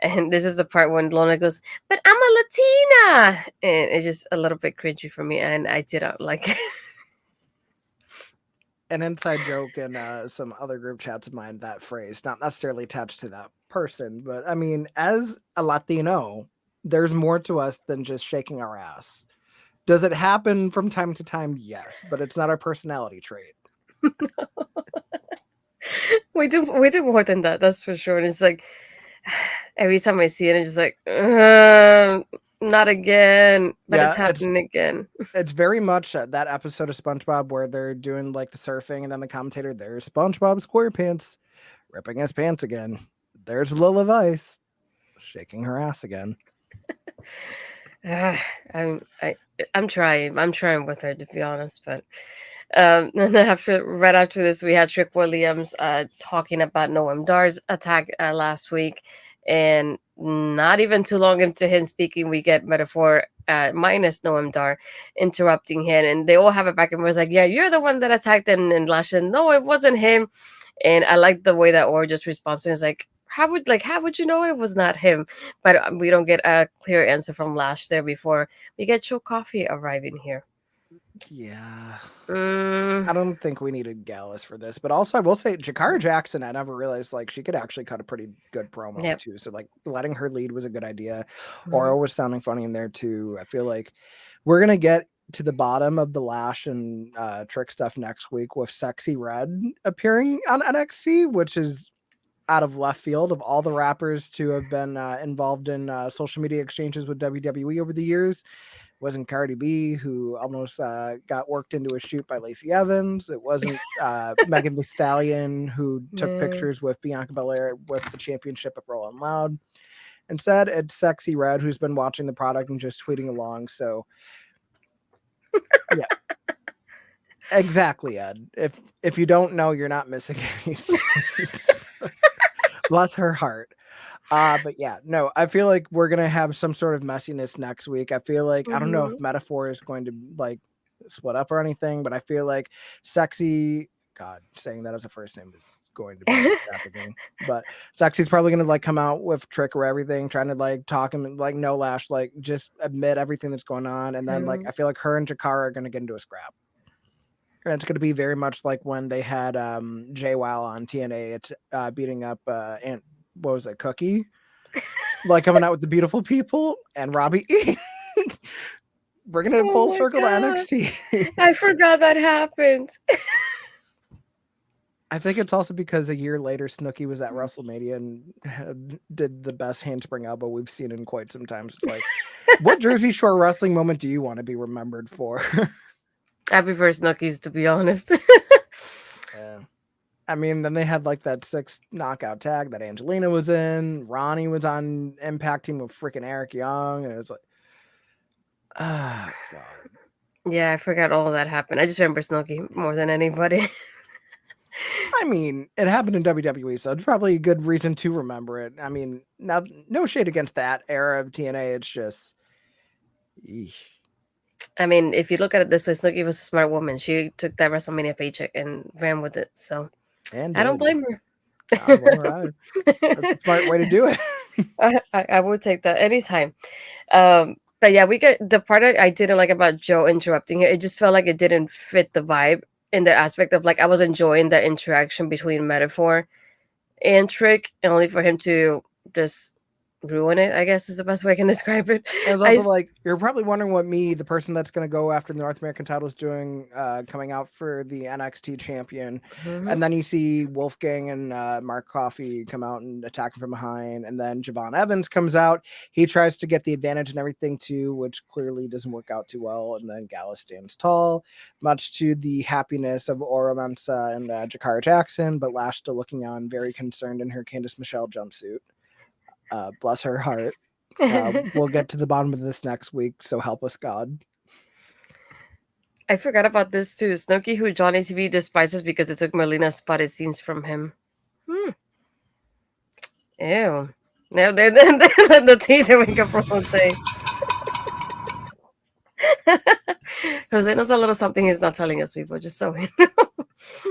And this is the part when Lola goes, "But I'm a Latina," and it's just a little bit cringy for me, and I didn't like it. An inside joke in some other group chats of mine, that phrase, not necessarily attached to that person, but I mean, as a Latino, there's more to us than just shaking our ass. Does it happen from time to time? Yes, but it's not our personality trait. We do more than that, that's for sure. And it's like every time I see it, it's just like, not again, but it's Yeah, happening again. it's very much that episode of SpongeBob where they're doing like the surfing and then the commentator, there's SpongeBob SquarePants ripping his pants again. There's Lola Vice shaking her ass again. Ah, I'm trying. I'm trying with her, to be honest, but and then right after this, we had Trick Williams talking about Noam Dar's attack last week, And not even too long into him speaking, we get Metaphor minus Noam Dar interrupting him, and they all have it back and was like, "Yeah, you're the one that attacked and Lash." And no, it wasn't him. And I like the way that Or just responds to him. Is like, how would you know it was not him? But we don't get a clear answer from Lash there before we get Joe Coffey arriving here. Yeah. Mm, I don't think we needed Gallus for this, but also I will say Jakara Jackson, I never realized like she could actually cut a pretty good promo yep. too. So like letting her lead was a good idea. Mhm. Aura was sounding funny in there too. I feel like we're gonna get to the bottom of the Lash and Trick stuff next week with Sexy Red appearing on NXT, which is out of left field of all the rappers to have been involved in social media exchanges with WWE over the years. Wasn't Cardi B, who almost got worked into a shoot by Lacey Evans. It wasn't Megan Thee Stallion, who took Yeah. pictures with Bianca Belair with the championship at Rolling Loud. Instead, it's Sexy Red, who's been watching the product and just tweeting along. So, yeah, exactly, Ed. If you don't know, you're not missing anything. Bless her heart. But yeah, no, I feel like we're gonna have some sort of messiness next week. I feel like I don't know if Mhm. Metaphor is going to like split up or anything, but I feel like Sexy, God, saying that as a first name is going to be trafficking. But Sexy's probably gonna like come out with Trick or everything, trying to like talk him like no Lash, like just admit everything that's going on, and then like I feel like her and Jakara are gonna get into a scrap. And it's going to be very much like when they had JWoww on TNA. It's beating up Aunt, what was it, Cookie? Like coming out with the beautiful people and Robbie E. Bringing it Oh full my circle to god! NXT. I forgot that happened. I think it's also because a year later, Snooki was at WrestleMania and did the best handspring elbow we've seen in quite some time. It's like, what Jersey Shore wrestling moment do you want to be remembered for? I prefer Snookies, to be honest. Yeah. I mean, then they had like that 6 knockout tag that Angelina was in. Ronnie was on Impact Team with freaking Eric Young. And it was like, ah, God. Yeah, I forgot all that happened. I just remember Snooki more than anybody. I mean, it happened in WWE, so it's probably a good reason to remember it. I mean, now, no shade against that era of TNA. It's just, eesh. I mean, if you look at it this way, Snooki was a smart woman. She took that WrestleMania paycheck and ran with it. So And I don't did. blame her. I don't blame her either. That's a smart way to do it. I would take that anytime. But yeah, we get the part I didn't like about Joe interrupting her. It just felt like it didn't fit the vibe in the aspect of like I was enjoying that interaction between Metaphor and Trick, and only for him to just ruin it. I guess is the best way I can describe it. It was I also like, you're probably wondering what me, the person that's going to go after the North American title, is doing, coming out for the NXT champion. Mhm. And then you see Wolfgang and Mark Coffey come out and attack him from behind. And then Javon Evans comes out. He tries to get the advantage and everything too, which clearly doesn't work out too well. And then Gallus stands tall, much to the happiness of Ora Mensa and Jakara Jackson, but Lash still looking on, very concerned in her Candice Michelle jumpsuit. Bless her heart. We'll get to the bottom of this next week, so help us God. I forgot about this too. Snooki, who Johnny TV despises because it took Melina spotted scenes from him. Ew. No, they're the tea that we got from Jose. Jose knows a little something he's not telling us, people, just so we know.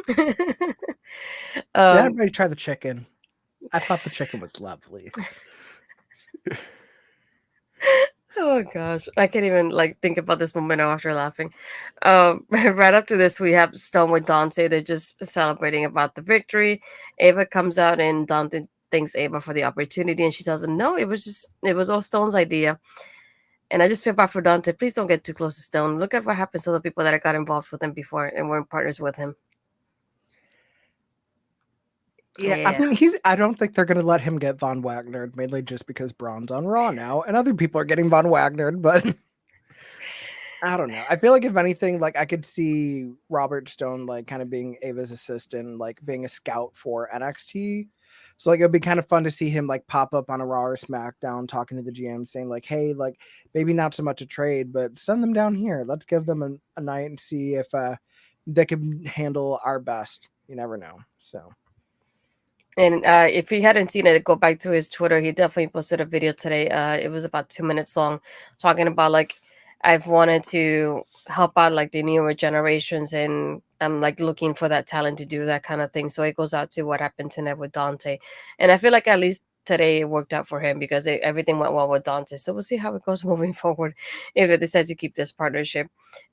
Did um, everybody try the chicken? I thought the chicken was lovely. oh gosh, I can't even like think about this moment now after laughing. Right after this, we have Stone with Dante. They're just celebrating about the victory. Ava comes out and Dante thanks Ava for the opportunity, and she tells him, "No, it was all Stone's idea." And I just feel bad for Dante. Please don't get too close to Stone. Look at what happens to the people that got involved with him before and weren't partners with him. Yeah, I Yeah. mean, I don't think they're going to let him get Von Wagner, mainly just because Braun's on Raw now, and other people are getting Von Wagner, but I don't know. I feel like if anything, like I could see Robert Stone like kind of being Ava's assistant, like being a scout for NXT. So like it'd be kind of fun to see him like pop up on a Raw or SmackDown talking to the GM saying like, hey, like maybe not so much a trade, but send them down here. Let's give them a night and see if they can handle our best. You never know. So And if you hadn't seen it, go back to his Twitter. He definitely posted a video today. It was about 2 minutes long, talking about like I've wanted to help out like the newer generations, and I'm like looking for that talent to do that kind of thing. So it goes out to what happened tonight with Dante, and I feel like at least today it worked out for him because everything went well with Dante. So we'll see how it goes moving forward if they decide to keep this partnership.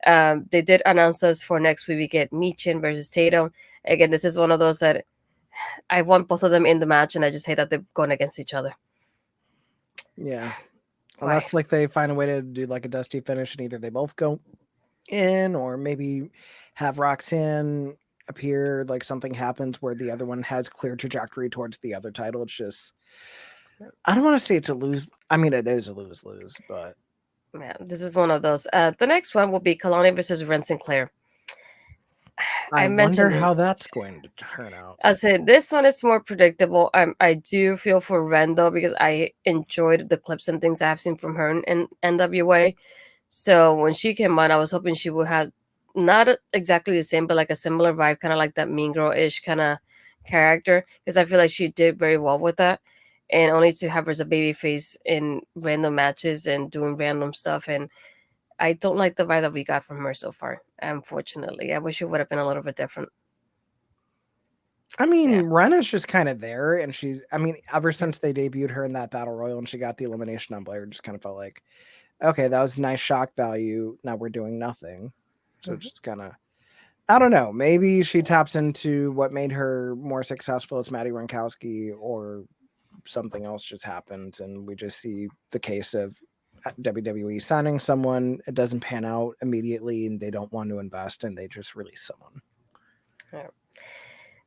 They did announce us for next week. We get Michin versus Tatum. Again, this is one of those that I want both of them in the match, and I just hate that they're going against each other. Yeah. Why? Unless like they find a way to do like a dusty finish and either they both go in or maybe have Roxanne appear, like something happens where the other one has clear trajectory towards the other title. It's just I don't want to say it's a lose. I mean it is a lose-lose, but Yeah, this is one of those. The next one will be Kalani versus Ren Sinclair. I I wonder mentioned how this. that's going to turn out. I said this one is more predictable. I do feel for Ren though because I enjoyed the clips and things I've seen from her in NWA. So when she came on, I was hoping she would have not exactly the same, but like a similar vibe, kind of like that Mean Girl ish kind of character. Because I feel like she did very well with that, and only to have her as a baby face in random matches and doing random stuff. And I don't like the vibe that we got from her so far. Unfortunately, I wish it would have been a little bit different. I Yeah. mean, Ren is just kind of there, and I mean, ever since they debuted her in that battle royal and she got the elimination on Blair, just kind of felt like, okay, that was nice shock value. Now we're doing nothing. So Mhm. just kind of, I don't know. Maybe she taps into what made her more successful as Maddie Ronkowski, or something else just happens, and we just see the case of WWE signing someone, it doesn't pan out immediately, and they don't want to invest, and they just release someone. Yeah.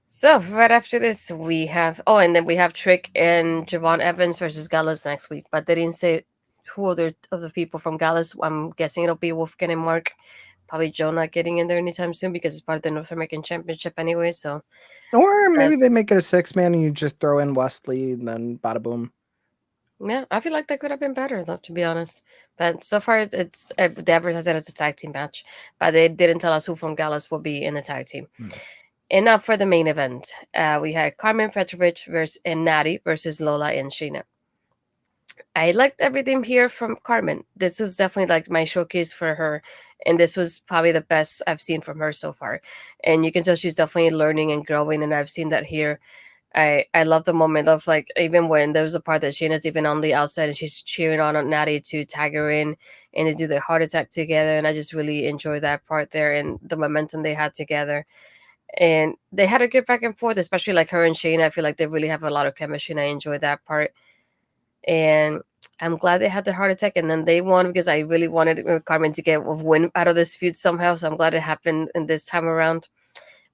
So right after this, we have and then we have Trick and Javon Evans versus Gallus next week. But they didn't say who other of the people from Gallus. I'm guessing it'll be Wolfgang and Mark. Probably Joe not getting in there anytime soon because it's part of the North American Championship anyway. So Or that maybe they make it a 6-man and you just throw in Wesley and then bada boom. yeah, I feel like that could have been better though, to be honest. But so far, it's they advertised it as a tag team match, but they didn't tell us who from Gallus will be in the tag team. Hmm. And now for the main event, we had Karmen Petrovic versus and Natty versus Lola and Shayna. I liked everything here from Karmen. This was definitely like my showcase for her, and this was probably the best I've seen from her so far. And you can tell she's definitely learning and growing, and I've seen that here. I love the moment of like even when there was a part that Shayna's even on the outside and she's cheering on Natty to tag her in, and they do the heart attack together, and I just really enjoy that part there and the momentum they had together. And they had a good back and forth, especially like her and Shayna. I feel like they really have a lot of chemistry, and I enjoy that part. And I'm glad they had the heart attack, and then they won because I really wanted Carmen to get a win out of this feud somehow. So I'm glad it happened in this time around.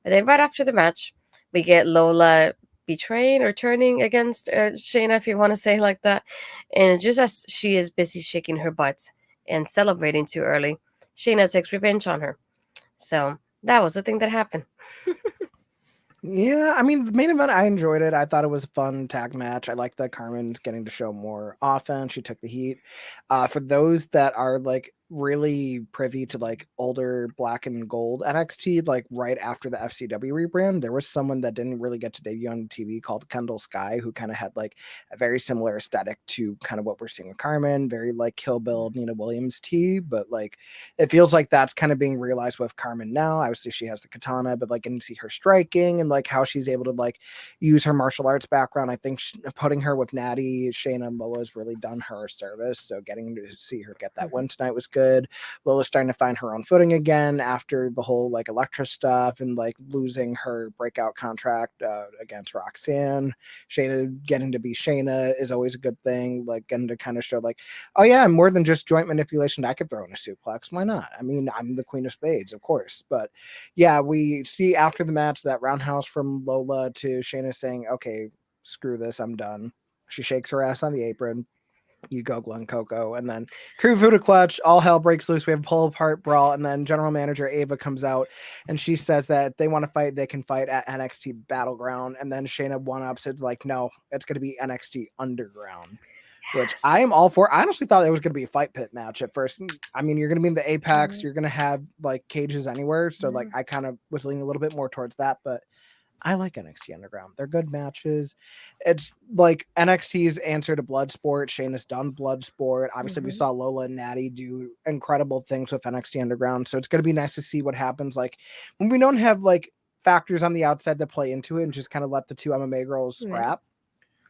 And then right after the match, we get Lola betraying or turning against Shayna, if you want to say it like that. And just as she is busy shaking her butt and celebrating too early, Shayna takes revenge on her. So that was the thing that happened. Yeah, I mean, the main event, I enjoyed it. I thought it was a fun tag match. I like that Carmen's getting to show more offense. She took the heat. For those that are like really privy to like older black and gold NXT, like right after the FCW rebrand, there was someone that didn't really get to debut on TV called Kendall Sky, who kind of had like a very similar aesthetic to kind of what we're seeing with Carmen, very like Kill Bill, Nina Williams T, but like it feels like that's kind of being realized with Carmen now. Obviously, she has the katana, but like, and see her striking and like how she's able to like use her martial arts background. I think putting her with Natty, Shayna, and Lola has really done her a service. So getting to see her get that win tonight was good. Lola's starting to find her own footing again after the whole like Elektra stuff and like losing her breakout contract against Roxanne. Shayna getting to be Shayna is always a good thing. Like getting to kind of show like, oh yeah, I'm more than just joint manipulation. I could throw in a suplex. Why not? I mean, I'm the queen of spades, of course. But yeah, we see after the match that roundhouse from Lola to Shayna saying, okay, screw this, I'm done. She shakes her ass on the apron. You go, Glen Coco. And then Crew Voodoo Clutch, all hell breaks loose. We have a pull apart brawl. And then general manager Ava comes out and she says that they want to fight, they can fight at NXT Battleground. And then Shayna one ups it like, no, it's going to be NXT Underground, which Yes. I am all for. I honestly thought it was going to be a fight pit match at first. I mean, you're going to be in the Apex, you're going to have like cages anywhere. So like I kind of was leaning a little bit more towards that, but I like NXT Underground. They're good matches. It's like NXT's answer to Bloodsport. Shayna's done Bloodsport. Obviously, we Hmm. saw Lola and Natty do incredible things with NXT Underground. So it's going to be nice to see what happens. Like when we don't have like factors on the outside that play into it and just kind of let the two MMA girls Right. scrap.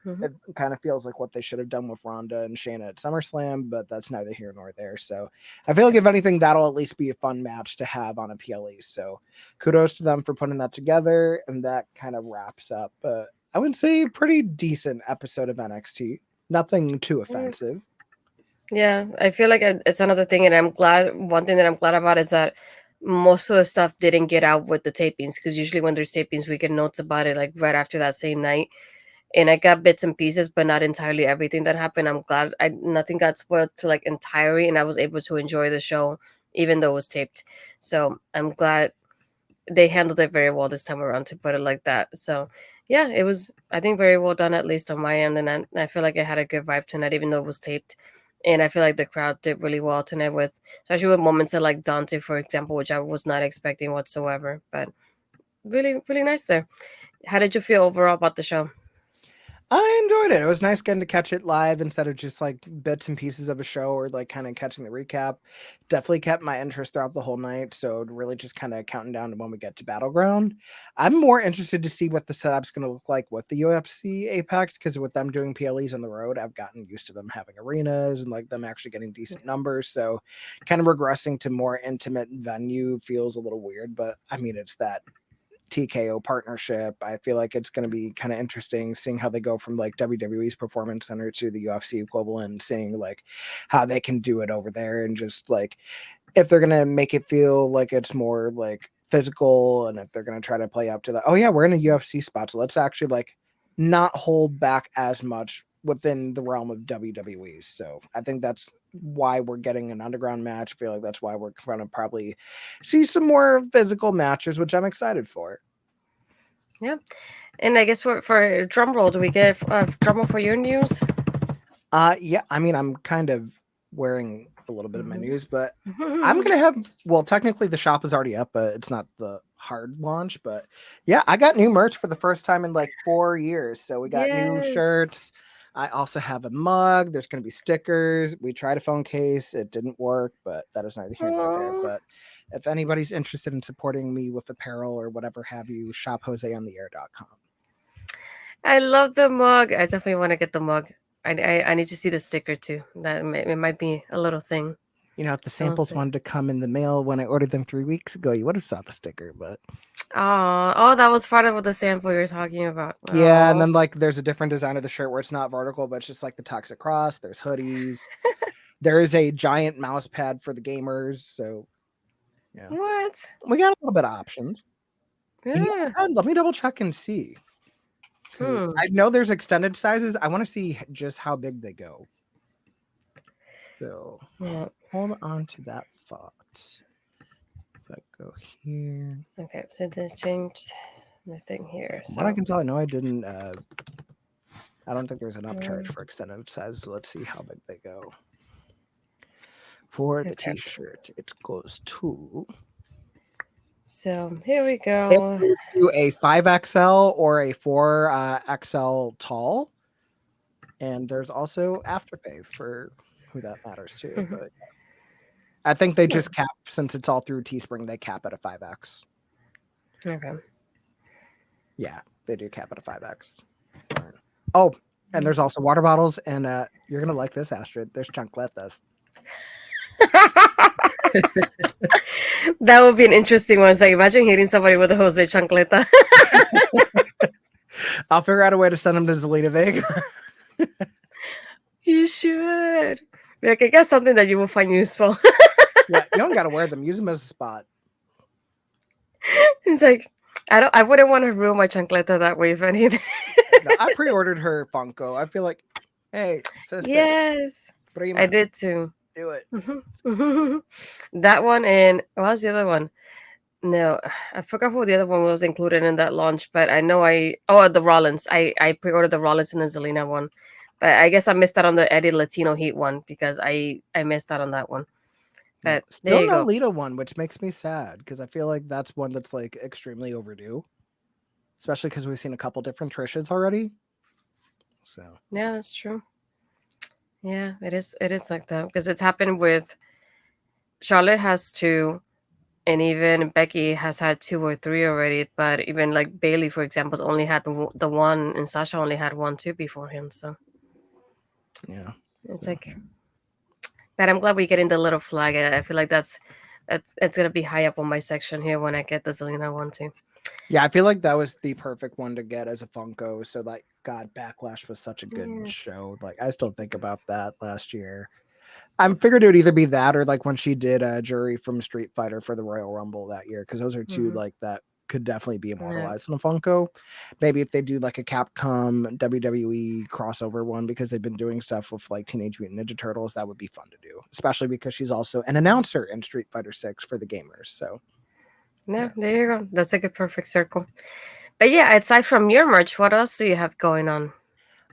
Hmm. It kind of feels like what they should have done with Ronda and Shayna at SummerSlam, but that's neither here nor there. So I feel like if anything, that'll at least be a fun match to have on a PLE. So kudos to them for putting that together, and that kind of wraps up. I would say pretty decent episode of NXT. Nothing too offensive. Yeah, I feel like it's another thing, and I'm glad. One thing that I'm glad about is that most of the stuff didn't get out with the tapings, because usually when there's tapings, we get notes about it like right after that same night, and I got bits and pieces, but not entirely everything that happened. I'm glad I nothing got spoiled to like entirely, and I was able to enjoy the show even though it was taped. So I'm glad they handled it very well this time around, to put it like that. So yeah, it was, I think, very well done, at least on my end, and I feel like it had a good vibe tonight even though it was taped. And I feel like the crowd did really well tonight, with especially with moments like Dante, for example, which I was not expecting whatsoever. But really, really nice there. How did you feel overall about the show? I enjoyed it. It was nice getting to catch it live instead of just like bits and pieces of a show or like kind of catching the recap. Definitely kept my interest throughout the whole night. So really just kind of counting down to when we get to Battleground. I'm more interested to see what the setup's going to look like with the UFC Apex, because with them doing PLEs on the road, I've gotten used to them having arenas and like them actually getting decent numbers. So kind of regressing to more intimate venue feels a little weird, but I mean, it's that TKO partnership. I feel like it's going to be kind of interesting seeing how they go from like WWE's Performance Center to the UFC equivalent, seeing like how they can do it over there, and just like if they're going to make it feel like it's more like physical, and if they're going to try to play up to that. Oh yeah, we're in a UFC spot, so let's actually like not hold back as much within the realm of WWE. So I think that's why we're getting an underground match. I feel like that's why we're going to probably see some more physical matches, which I'm excited for. Yeah, and I guess for drum roll, do we get a drum roll for your news? Yeah, I mean, I'm kind of wearing a little bit of my Mhm. news, but I'm gonna have, well, technically the shop is already up, but it's not the hard launch. But yeah, I got new merch for the first time in like 4 years. So we got new Yes. shirts. I also have a mug. There's gonna be stickers. We tried a phone case, it didn't work, but that is neither here nor there. Aw. But if anybody's interested in supporting me with apparel or whatever have you, shopjoseontheair.com. I love the mug. I definitely want to get the mug. I need to see the sticker too. It might be a little thing. You know, if the So we'll samples see. wanted to come in the mail when I ordered them 3 weeks ago, you would have saw the sticker, but Oh, that was part of the sample you were talking about. yeah, and Oh, then like there's a different design of the shirt where it's not vertical, but it's just like the toxic cross. There's hoodies. There is a giant mouse pad for the gamers. So yeah, what? we got a little bit of options. You know Yeah. what? Let me double check and see. Because Hmm. I know there's extended sizes. I want to see just how big they go. So Yeah. hold on to that thought. If I go here. Okay. So they changed the thing here. From what I So can tell, I know I didn't I don't think there's an upcharge um, for extended size. So let's see how big they go. For the okay. t-shirt, it goes to So here we it go. goes to a 5XL or a 4XL tall. And there's also Afterpay for who that matters to. But I think they Yeah. just cap, since it's all through Teespring, they cap at a 5X. Okay. Yeah, they do cap at a 5X. Oh, and there's also water bottles, and you're gonna like this, Astrid. There's chancletas. That would be an interesting one. It's like, imagine hitting somebody with a Jose chancleta. I'll figure out a way to send them to Zelina Vega. You should. Like, I guess something that you will find useful. Yeah, you don't gotta wear them. Use them as a spot. It's like, I wouldn't want to ruin my chancleta that way, if anything. No, I pre-ordered her Funko. I feel like, hey, sister, Yes. I prima, did too. do it. That one, and what was the other one? No, I forgot who the other one was included in that launch, but I know the Rollins. I pre-ordered the Rollins and the Zelina one. But I guess I missed out on the Eddie Latino Heat one, because I missed out on that one. Yeah, But there still you no go. Lita one, which makes me sad because I feel like that's one that's like extremely overdue. especially because we've seen a couple different Trishas already. So Yeah, that's true. Yeah, it is. It is like that because it's happened with Charlotte has two, and even Becky has had two or three already. But even like Bailey, for example, has only had the one, and Sasha only had one too before him. So yeah. it's like, but I'm glad we're getting the little flag. I feel like that's it's gonna be high up on my section here when I get the Zelina one too. Yeah, I feel like that was the perfect one to get as a Funko. So like, God, Backlash was such a good Yes. show. Like, I still think about that last year. I figured it would either be that or like when she did a jury from Street Fighter for the Royal Rumble that year, because those are two Mhm. like that could definitely be Yeah. immortalized in a Funko. Maybe if they do like a Capcom WWE crossover one, because they've been doing stuff with like Teenage Mutant Ninja Turtles, that would be fun to do, especially because she's also an announcer in Street Fighter 6 for the gamers. So Yeah, there you go. That's like a perfect circle. But yeah, aside from your merch, what else do you have going on?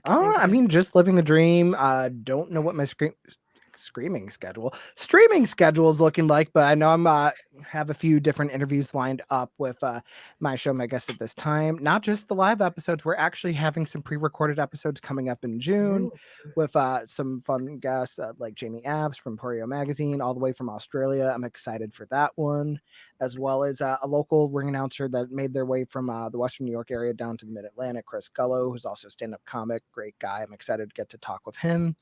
I mean, just living the dream. Don't know what my streaming schedule is looking like, but I know I'm have a few different interviews lined up with my show, my guest at this time. Not just the live episodes, we're actually having some pre-recorded episodes coming up in June Ooh. with some fun guests like Jamie Abs from Porio Magazine, all the way from Australia. I'm excited for that one, as well as a local ring announcer that made their way from the Western New York area down to the Mid-Atlantic, Chris Gullo, who's also a stand-up comic, great guy. I'm excited to get to talk with him.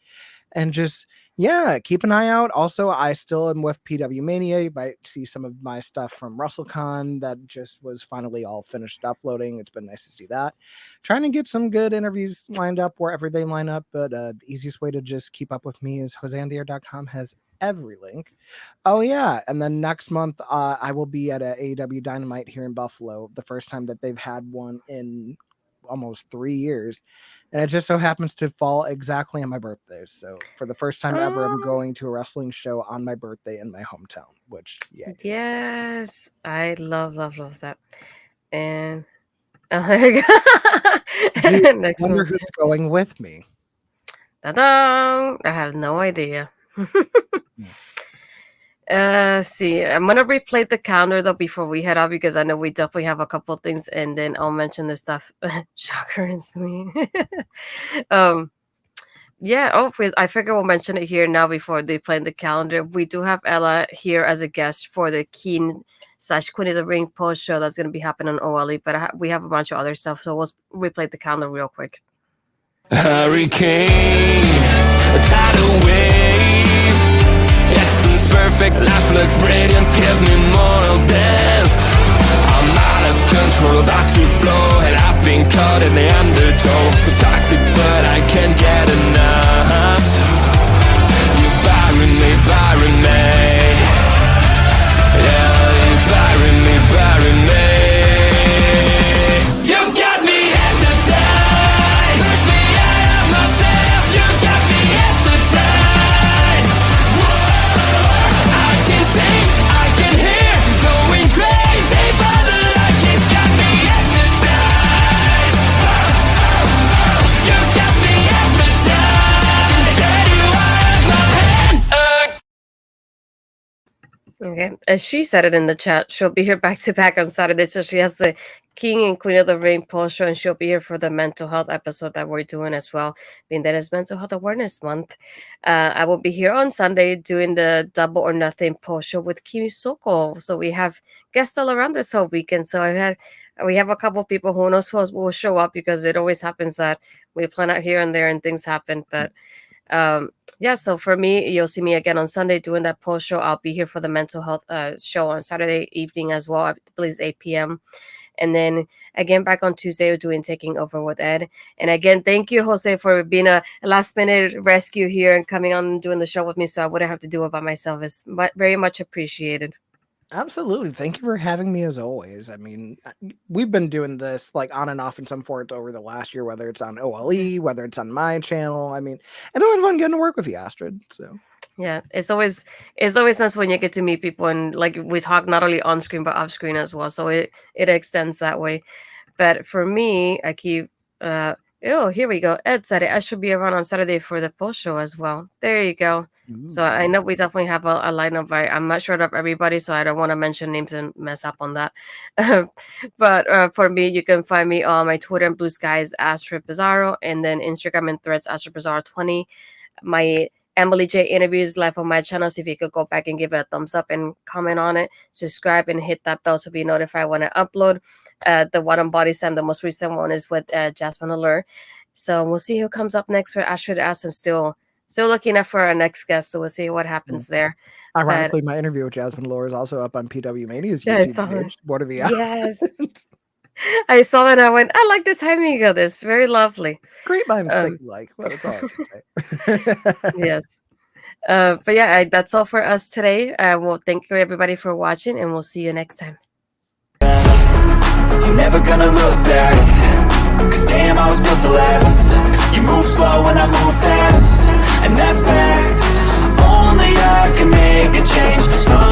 And just, yeah, keep an eye out. Also, I still am with PW Mania. You might see some of my stuff from WrestleCon that just was finally all finished uploading. It's been nice to see that. Trying to get some good interviews lined up wherever they line up, but the easiest way to just keep up with me is joseandier.com has every link. Oh yeah, and then next month I will be at a AEW Dynamite here in Buffalo, the first time that they've had one in almost 3 years, and it just so happens to fall exactly on my birthday. So for the first time ever, I'm Oh, going to a wrestling show on my birthday in my hometown, which yes. I love that. And oh, there you do you go. Next wonder one. who's going with me? Ta-da! I have no idea. Hmm. See, I'm gonna replay the calendar though before we head out because I know we definitely have a couple things, and then I'll mention the stuff. Shocker and me. um, yeah. Oh, I figure we'll mention it here now before they play in the calendar. We do have Ella here as a guest for the Keen / Queen of the Ring post show that's gonna be happening on OLE, but we have a bunch of other stuff, so we'll replay the calendar real quick. Hurricane, a tidal wave. Essence perfect, life looks brilliant. Give me more of this. I'm out of control, about to blow, and I've been caught in the undertow. So toxic, but I can't get enough. You're burying me, burying me. Yeah, you're burying me, burying me. You've got me hypnotized. Push me out of myself. You've got me hypnotized. Whoa, I can see, I can hear, going crazy by the light. It's got me hypnotized. You've got me hypnotized. Said you are my hand. Okay. As she said it in the chat, she'll be here back to back on Saturday. So she has the King and Queen of the Ring post show, and she'll be here for the mental health episode that we're doing as well, being that it's Mental Health Awareness Month. I will be here on Sunday doing the Double or Nothing post show with Kimi Soko. So we have guests all around this whole weekend. So we have a couple of people who knows who else will show up because it always happens that we plan out here and there and things happen. But yeah, so for me, you'll see me again on Sunday doing that post show. I'll be here for the mental health show on Saturday evening as well. I believe it's 8 p.m. And then again back on Tuesday, we're doing Taking Over with Ed. And again, thank you, Jose, for being a last minute rescue here and coming on and doing the show with me so I wouldn't have to do it by myself. It's very much appreciated. Absolutely. Thank you for having me as always. I mean, we've been doing this like on and off in some forms over the last year, whether it's on OLE, whether it's on my channel. I mean, it's been fun getting to work with you, Astrid. So Yeah, it's always nice when you get to meet people and like we talk not only on screen but off screen as well. So it extends that way. But for me, I keep Oh, here we go. Ed said it. I should be around on Saturday for the post show as well. There you go. So I know we definitely have a lineup. I'm not sure of everybody, so I don't want to mention names and mess up on that. But for me, you can find me on my Twitter and Blue Skies, astridpizarro, and then Instagram and Threads, astridpizarro20. My Emily J interviews live on my channel. So if you could go back and give it a thumbs up and comment on it, subscribe and hit that bell to be notified when I upload. The one on Body Slam, the most recent one, is with Jasmine Allure. So we'll see who comes up next for Astrid Ask. I'm still looking up for our next guest, so we'll see what happens there. Ironically, my interview with Jasmine Lore is also up on PW Mania's Yeah, YouTube page. What are the odds? Yes. I saw that and I went, I like the timing of this. Very lovely. Great minds think alike. Well, that's all I can say. Yes. But yeah, that's all for us today. Well, thank you everybody for watching, and we'll see you next time. I'm never gonna look back, 'cause damn, I was built to last. You move slow and I move fast, and that's facts. Only I can make a change. Slow